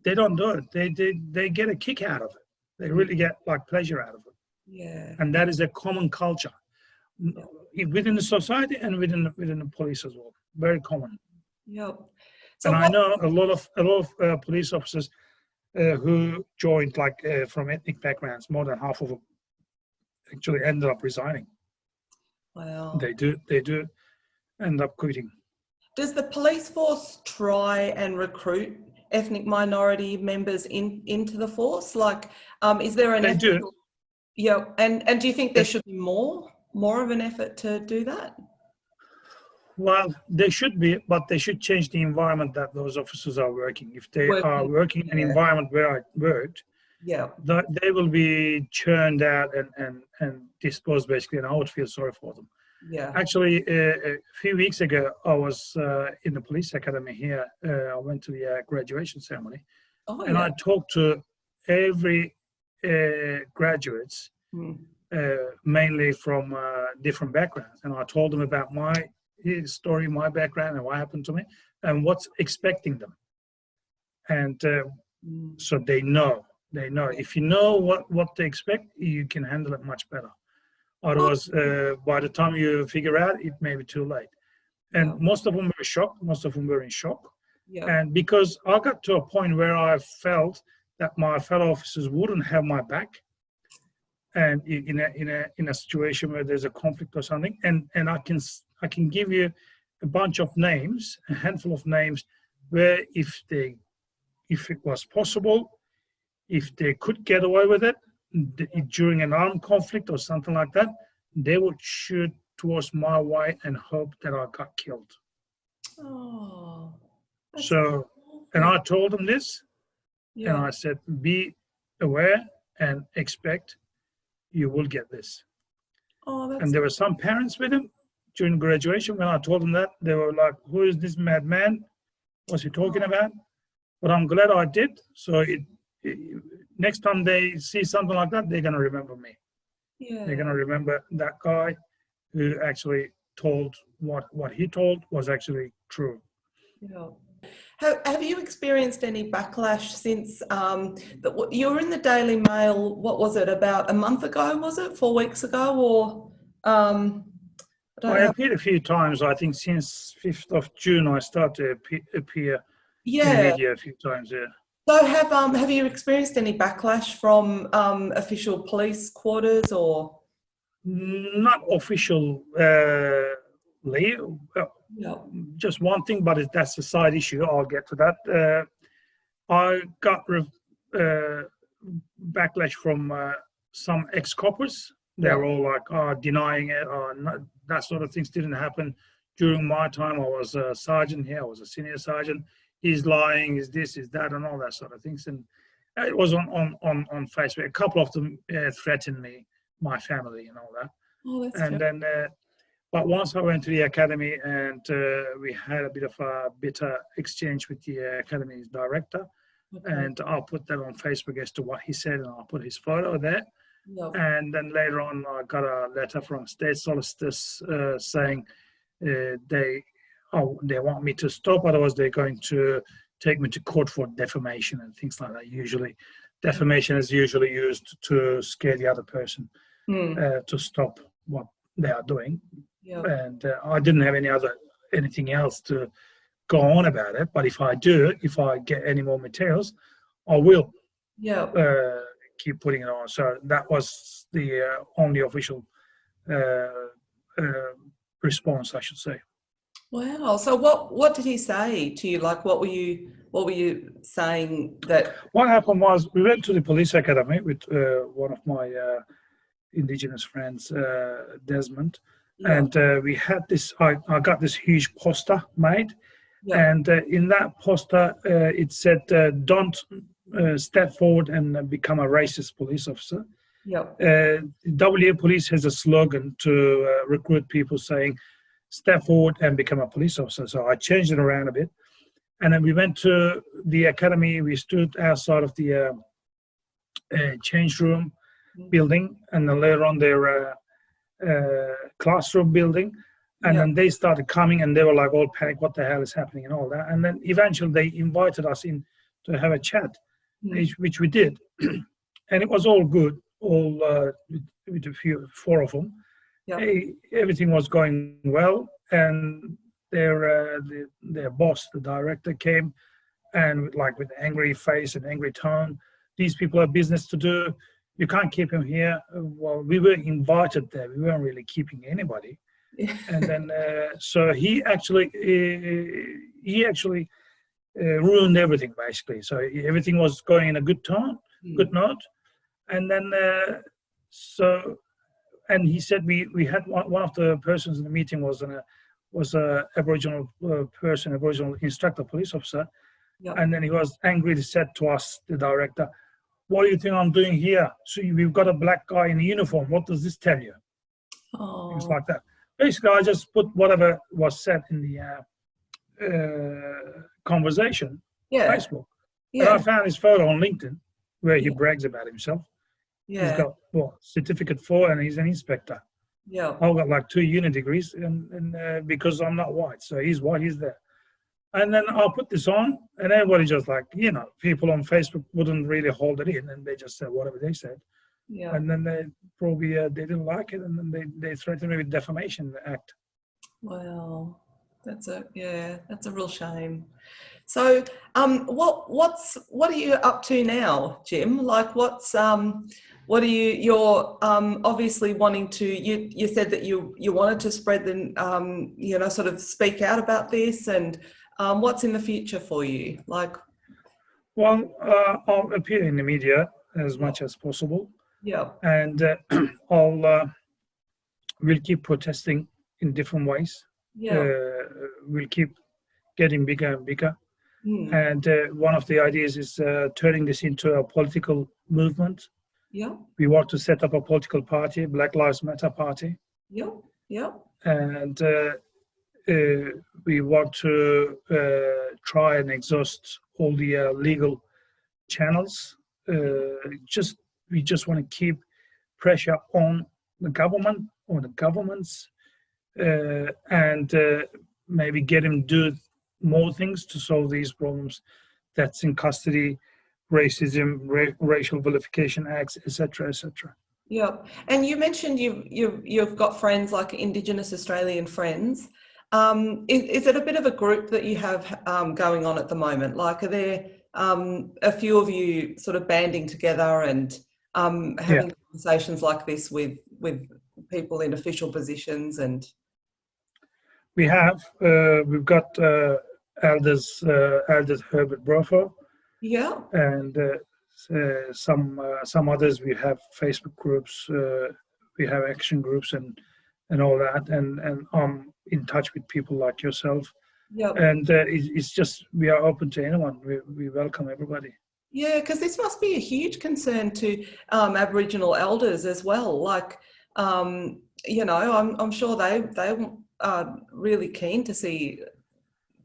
they don't do it. They get a kick out of it. They really get like pleasure out of it. Yeah. And that is a common culture within the society and within the police as well. Very common. Yep. So And I know a lot of police officers who joined like from ethnic backgrounds. More than half of them actually ended up resigning. Wow. They do end up quitting. Does the police force try and recruit ethnic minority members into the force? Like, is there an They effort? do. Yeah. And do you think there should be more of an effort to do that? Well, they should be, but they should change the environment that those officers are working. If they are working in an environment where I worked, they will be churned out and disposed basically, and I would feel sorry for them. Yeah. Actually, a few weeks ago, I was in the police academy here. I went to the graduation ceremony, and I talked to every graduates, mainly from different backgrounds, and I told them about my story, my background, and what happened to me, and what's expecting them. And so they know. If you know what they expect, you can handle it much better. Otherwise, by the time you figure out, it may be too late. And most of them were shocked. Most of them were in shock. And because I got to a point where I felt that my fellow officers wouldn't have my back, and in a situation where there's a conflict or something, and I can give you a bunch of names, a handful of names, where if it was possible, if they could get away with it during an armed conflict or something like that, they would shoot towards my way and hope that I got killed. Oh. So, and I told them this, and I said, be aware and expect you will get this. And there were some parents with him during graduation. When I told them that, they were like, who is this madman? What's he talking about? But I'm glad I did. So next time they see something like that, they're going to remember me. Yeah. They're going to remember that guy who actually told what he told was actually true. Yeah. Have you experienced any backlash since you were in the Daily Mail, what was it, about a month ago, was it? 4 weeks ago? Or I appeared a few times. I think since 5th of June, I started to appear in the media a few times, So have you experienced any backlash from official police quarters or? Not official. Just one thing, but that's a side issue. I'll get to that. I got backlash from some ex-coppers. They're all like denying it, that sort of things didn't happen during my time. I was a sergeant here. I was a senior sergeant. He's lying, is this, is that, and all that sort of things. And it was on Facebook. A couple of them threatened me, my family, and all that. Oh, that's and then, but once I went to the academy and we had a bit of a bitter exchange with the academy's director, and I'll put that on Facebook as to what he said, and I'll put his photo there. And then later on, I got a letter from state solicitors saying they want me to stop, otherwise they're going to take me to court for defamation and things like that. Usually, defamation is usually used to scare the other person to stop what they are doing. And I didn't have anything else to go on about it. But if I get any more materials, I will keep putting it on. So that was the only official response, I should say. Wow. So what did he say to you? Like, what were you saying that? What happened was we went to the police academy with one of my Indigenous friends, Desmond, and we had this. I got this huge poster made, And in that poster, it said, "Don't step forward and become a racist police officer." WA Police has a slogan to recruit people saying, "Step forward and become a police officer." So I changed it around a bit. And then we went to the academy. We stood outside of the change room building, and then later on their classroom building. And then they started coming, and they were like all panicked, what the hell is happening and all that. And then eventually they invited us in to have a chat, which we did. And it was all good, all with four of them. Everything was going well. And their boss, the director, came and with angry face and angry tone, "These people have business to do. You can't keep him here." Well, we were invited there. We weren't really keeping anybody. And then, so he actually ruined everything, basically. So everything was going in a good tone, good note. And then, and he said we had one of the persons in the meeting was a Aboriginal person, Aboriginal instructor, police officer. And then he was angry. He said to us, the director, "What do you think I'm doing here? So we've got a black guy in a uniform. What does this tell you?" Things like that. Basically, I just put whatever was said in the conversation on Facebook. And I found his photo on LinkedIn where he brags about himself. He's got certificate 4, and he's an inspector. I've got like 2 uni degrees, and because I'm not white, so he's white, he's there. And then I'll put this on, and everybody just people on Facebook wouldn't really hold it in, and they just said whatever they said. And then they probably they didn't like it, and then they threatened me with defamation act. Wow, that's a real shame. So, what are you up to now, Jim? Like, what are you're obviously wanting to? You said that you wanted to spread the sort of speak out about this, and what's in the future for you? Like, well, I'll appear in the media as much as possible. And we'll keep protesting in different ways. We'll keep getting bigger and bigger. And one of the ideas is turning this into a political movement. We want to set up a political party, Black Lives Matter party. And we want to try and exhaust all the legal channels. We just want to keep pressure on the government or the governments, and maybe get him to do more things to solve these problems that's in custody, racism, racial vilification acts, etc., etc. And you mentioned you've got friends like Indigenous Australian friends. Is it a bit of a group that you have going on at the moment? Like, are there a few of you sort of banding together and having conversations like this with people in official positions? And we've got elders Herbert Brofer, and some others. We have Facebook groups, we have action groups, and all that, and I'm in touch with people like yourself. And it's just, we are open to anyone. We welcome everybody. Because this must be a huge concern to Aboriginal elders as well. Like, I'm sure they are really keen to see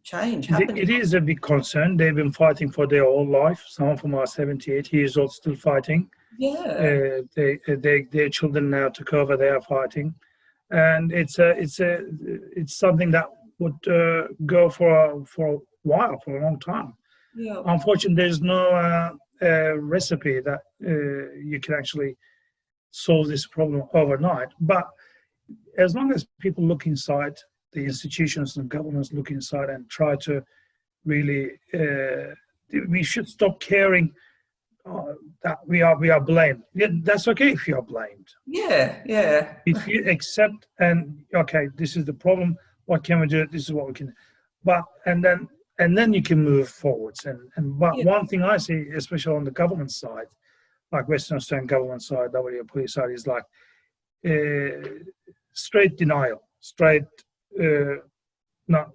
change happening. It is a big concern. They've been fighting for their whole life. Some of them are 78 years old, still fighting. Their children now took over. They are fighting, and it's something that would go for a while, for a long time. Unfortunately, there's no recipe that you can actually solve this problem overnight. But as long as people look inside, the institutions and governments look inside and try to really, we should stop caring that we are blamed. That's okay if you are blamed. If you accept and okay, this is the problem. What can we do? This is what we can. But and then you can move forwards. But one thing I see, especially on the government side, like Western Australian government side, WA police side, is like straight denial, straight no,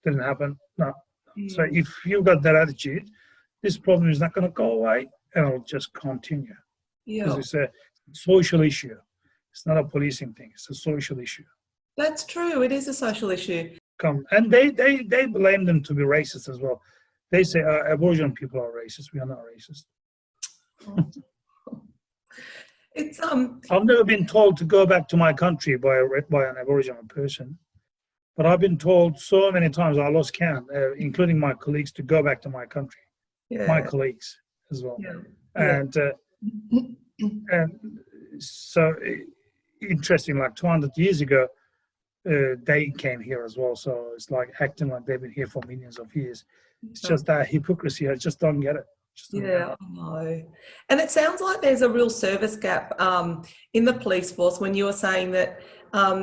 didn't happen, no, So if you've got that attitude, this problem is not going to go away, and it'll just continue. Because it's a social issue. It's not a policing thing. It's a social issue. That's true. It is a social issue. And they blame them to be racist as well. They say Aboriginal people are racist. We are not racist. It's I've never been told to go back to my country by an Aboriginal person, but I've been told so many times I lost count, including my colleagues, to go back to my country. My colleagues as well, and so interesting. Like 200 years ago, they came here as well. So it's like acting like they've been here for millions of years. It's just that hypocrisy. I just don't get it. I know. And it sounds like there's a real service gap in the police force when you were saying that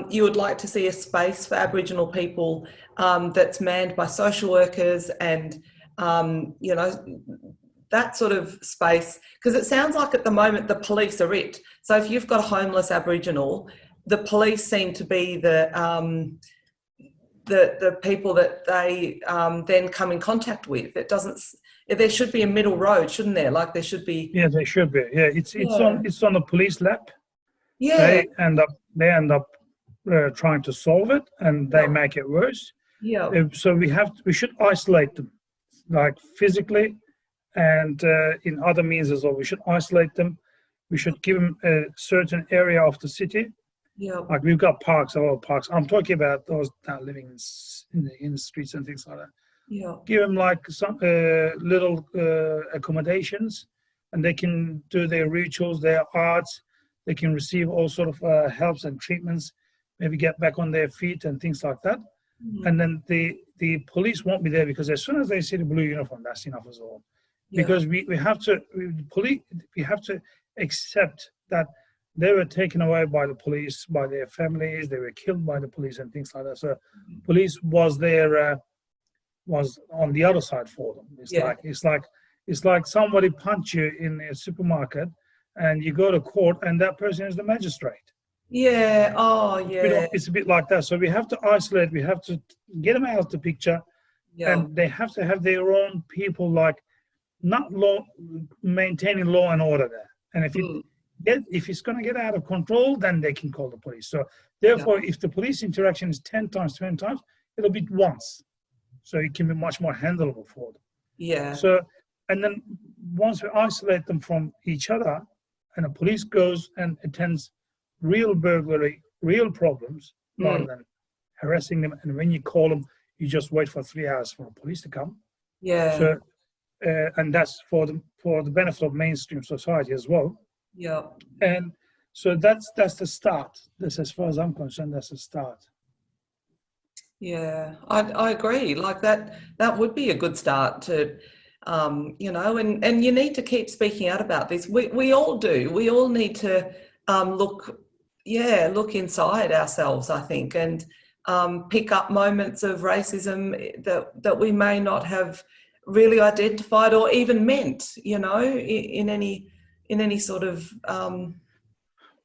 you would like to see a space for Aboriginal people that's manned by social workers and, you know, that sort of space. Because it sounds like at the moment the police are it. So if you've got a homeless Aboriginal, the police seem to be the people that they then come in contact with. It doesn't. There should be a middle road, shouldn't there? Like there should be. Yeah, there should be. Yeah, it's on the police lap. Yeah. They end up trying to solve it, and they make it worse. Yeah. So we should isolate them, like physically, and in other means as well. We should isolate them. We should give them a certain area of the city. Yeah. Like we've got parks, a lot of parks. I'm talking about those that are living in the streets and things like that. Yeah. Give them like some little accommodations, and they can do their rituals, their arts. They can receive all sort of helps and treatments, maybe get back on their feet and things like that. Mm-hmm. And then the police won't be there, because as soon as they see the blue uniform, that's enough as well. Yeah. Because we have to accept that they were taken away by the police, by their families. They were killed by the police and things like that. So, police was there. Was on the other side for them. It's like somebody punch you in a supermarket, and you go to court, and that person is the magistrate. Yeah. Oh, yeah. It's a bit like that. So we have to isolate. We have to get them out of the picture, and they have to have their own people, like not maintaining law and order there. And if it's going to get out of control, then they can call the police. So therefore, if the police interaction is 10 times, 20 times, it'll be once. So it can be much more handleable for them. Yeah. So, and then once we isolate them from each other, and the police goes and attends real burglary, real problems, rather than harassing them. And when you call them, you just wait for 3 hours for the police to come. Yeah. So, and that's for the benefit of mainstream society as well. Yeah. And so that's the start. That's, as far as I'm concerned, that's the start. Yeah, I agree. Like that would be a good start to, you know, and you need to keep speaking out about this. We all do. We all need to look inside ourselves, I think, and pick up moments of racism that we may not have really identified or even meant, you know, in any sort of.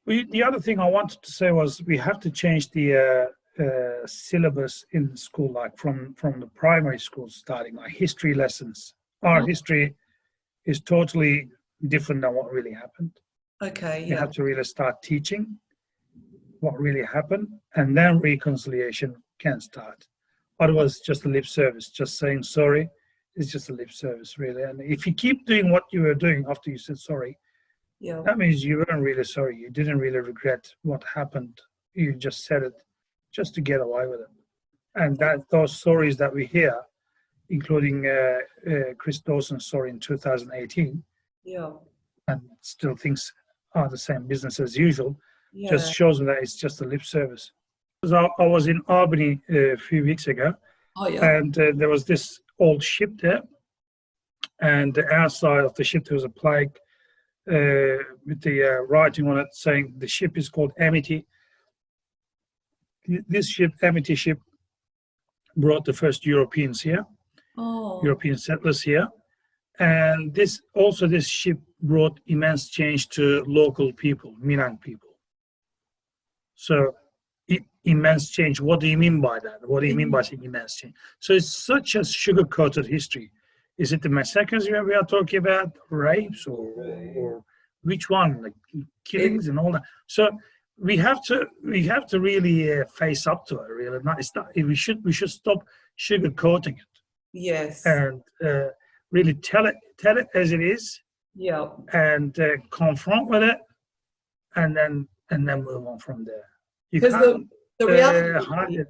The other thing I wanted to say was we have to change the syllabus in school, like from the primary school starting, like history lessons. Our history is totally different than what really happened. Okay, yeah. You have to really start teaching what really happened, and then reconciliation can start. Otherwise, just a lip service, just saying sorry is just a lip service, really. And if you keep doing what you were doing after you said sorry, that means you weren't really sorry. You didn't really regret what happened. You just said it just to get away with it. And those stories that we hear, including Chris Dawson's story in 2018, and still things are the same business as usual, just shows me that it's just a lip service. I was in Albany a few weeks ago, and there was this old ship there, and the outside of the ship there was a plaque with the writing on it saying the ship is called Amity. This ship, Amity ship, brought the first Europeans here, European settlers here, and this ship brought immense change to local people, Minang people. So immense change. What do you mean by that? What do you mean by saying immense change? So it's such a sugar-coated history. Is it the massacres we are talking about, rapes, or which one, like killings and all that? So we have to really face up to it. Really, we should stop sugar-coating it. Yes. And really tell it as it is. Yeah. And confront with it, and then move on from there. Because the reality, hide it.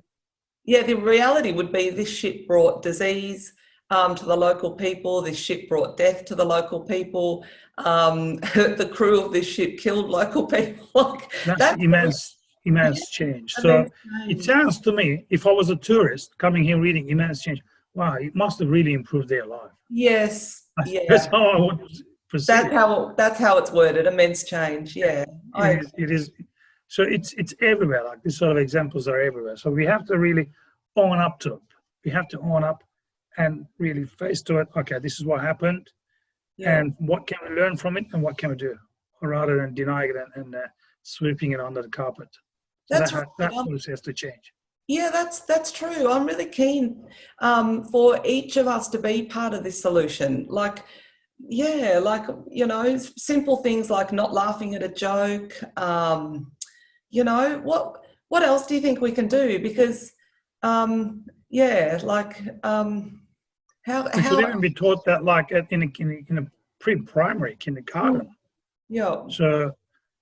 Yeah, the reality would be this shit brought disease to the local people. This shit brought death to the local people. The crew of this ship killed local people. That's immense change. So it sounds to me, if I was a tourist coming here reading immense change, wow, it must have really improved their life. Yes. That's how I would proceed. That's how it's worded. Immense change. Yeah. It is. So it's everywhere. Like these sort of examples are everywhere. So we have to really own up to it. We have to own up and really face to it. Okay, this is what happened, and what can we learn from it, and what can we do, rather than denying it and sweeping it under the carpet. So that has to change. Yeah, that's true. I'm really keen for each of us to be part of this solution. Simple things like not laughing at a joke. What else do you think we can do? Because how we should even be taught that, like in a pre-primary kindergarten. Yeah. So,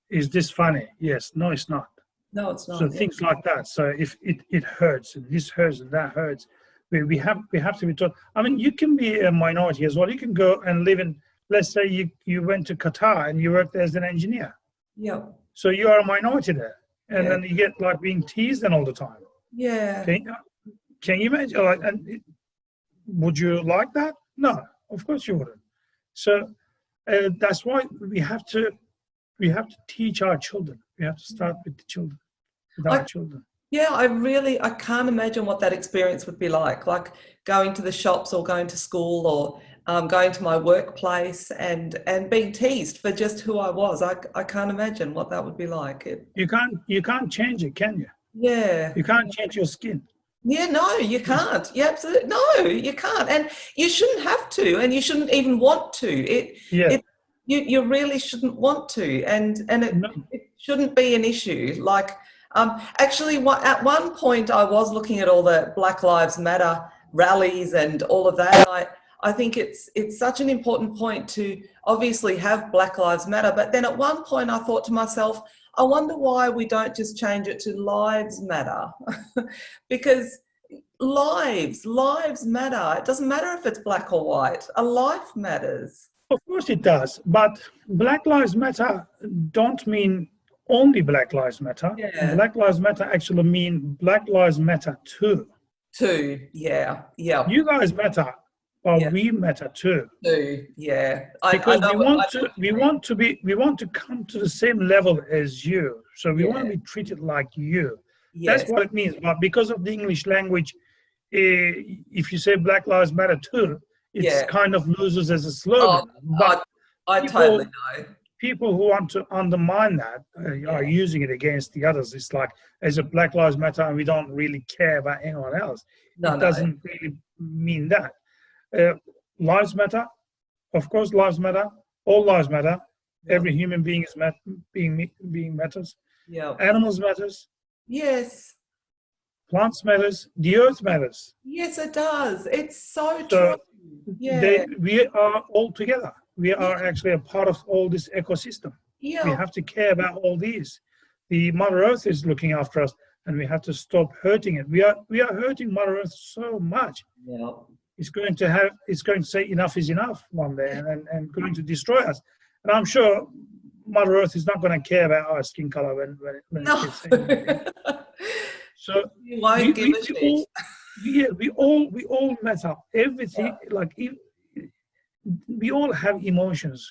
is this funny? Yes. No, it's not. No, it's not. So things like that. So if it hurts and this hurts and that hurts, we have to be taught. I mean, you can be a minority as well. You can go and live in. Let's say you went to Qatar and you worked as an engineer. Yeah. So you are a minority there, and then you get like being teased all the time. Yeah. Can you imagine? Would you like that? No, of course you wouldn't. So that's why we have to teach our children. We have to start with the children, with our children. Yeah, I can't imagine what that experience would be like going to the shops or going to school or going to my workplace and being teased for just who I was. I can't imagine what that would be like. You can't change it, can you? Yeah. You can't change your skin. Yeah, no, you can't. Yeah, absolutely. No, you can't. And you shouldn't have to, and you shouldn't even want to. You really shouldn't want to, and it shouldn't be an issue. Actually, at one point I was looking at all the Black Lives Matter rallies and all of that. I think it's such an important point to obviously have Black Lives Matter, but then at one point I thought to myself, I wonder why we don't just change it to Lives Matter. Because lives matter. It doesn't matter if it's black or white. A life matters. Of course it does, but Black Lives Matter don't mean only Black Lives Matter. Yeah. Black Lives Matter actually mean Black Lives Matter too. Yeah. You guys matter, but we matter too. Yeah. Because we want to come to the same level as you. So we want to be treated like you. Yes. That's what it means. But because of the English language, if you say Black Lives Matter too, it's kind of loses as a slogan. But I totally know. People who want to undermine that are using it against the others. It's like, as a Black Lives Matter, and we don't really care about anyone else. It doesn't really mean that. Lives matter, of course. Lives matter. All lives matter. Every human being is being matters. Yeah. Animals matters. Yes. Plants matters. The earth matters. Yes, it does. It's so true. We are all together. We are actually a part of all this ecosystem. Yeah. We have to care about all these. The Mother Earth is looking after us, and we have to stop hurting it. We are hurting Mother Earth so much. Yeah. It's going to say enough is enough one day, and going to destroy us. And I'm sure Mother Earth is not going to care about our skin color when it's saying. So we all matter. Everything we all have emotions.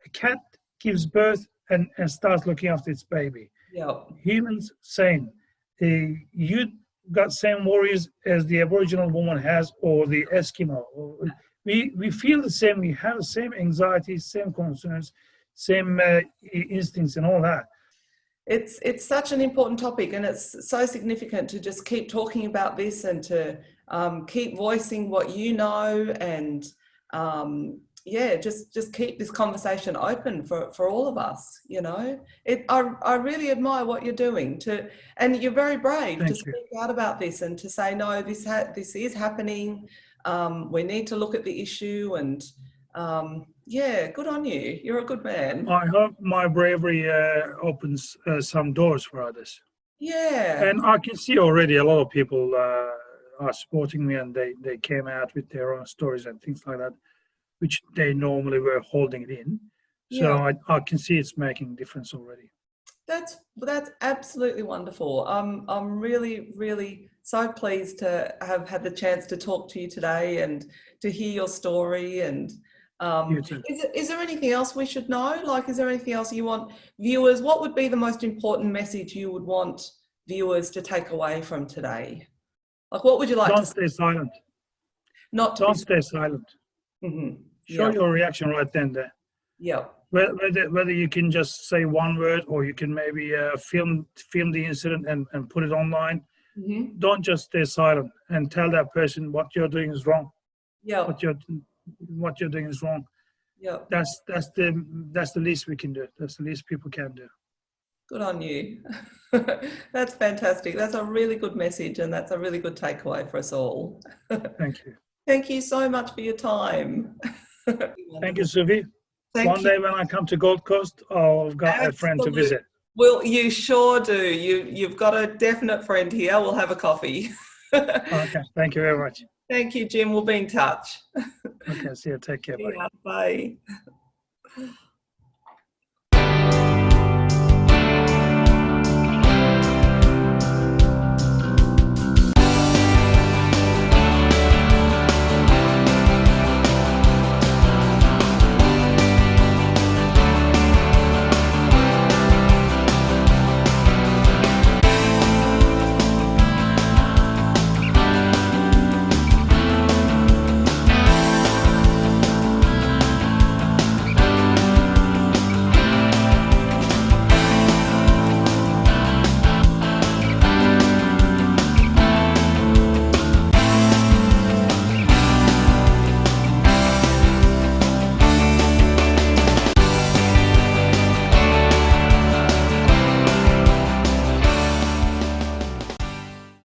A cat gives birth and starts looking after its baby. Yeah. Humans, same. You got same worries as the Aboriginal woman has, or the Eskimo. We feel the same. We have the same anxieties, same concerns, same instincts, and all that. It's such an important topic, and it's so significant to just keep talking about this and to keep voicing what you know, and yeah, just keep this conversation open for all of us. You know, I really admire what you're doing and you're very brave to speak out about this and to say, no, this is happening. We need to look at the issue, and yeah, good on you. You're a good man. I hope my bravery opens some doors for others. Yeah. And I can see already a lot of people are supporting me, and they came out with their own stories and things like that, which they normally were holding it in. So yeah. I can see it's making a difference already. That's absolutely wonderful. I'm really, really so pleased to have had the chance to talk to you today and to hear your story. And is there anything else we should know? Like, is there anything else you want viewers? What would be the most important message you would want viewers to take away from today? Like, what would you like to say? Don't stay silent. Don't stay silent. Mm-hmm. Show your reaction right then there. Yeah. Whether you can just say one word, or you can maybe film the incident and put it online. Mm-hmm. Don't just stay silent and tell that person what you're doing is wrong. Yeah. What you're doing is wrong. Yeah. That's the least we can do. That's the least people can do. Good on you. That's fantastic. That's a really good message, and that's a really good takeaway for us all. Thank you. Thank you so much for your time. Thank you, Suvi. One day when I come to Gold Coast, I've got a friend to visit. Well, you sure do. You've got a definite friend here. We'll have a coffee. Okay. Thank you very much. Thank you, Jim. We'll be in touch. Okay. See you. Take care. Bye. Yeah, bye.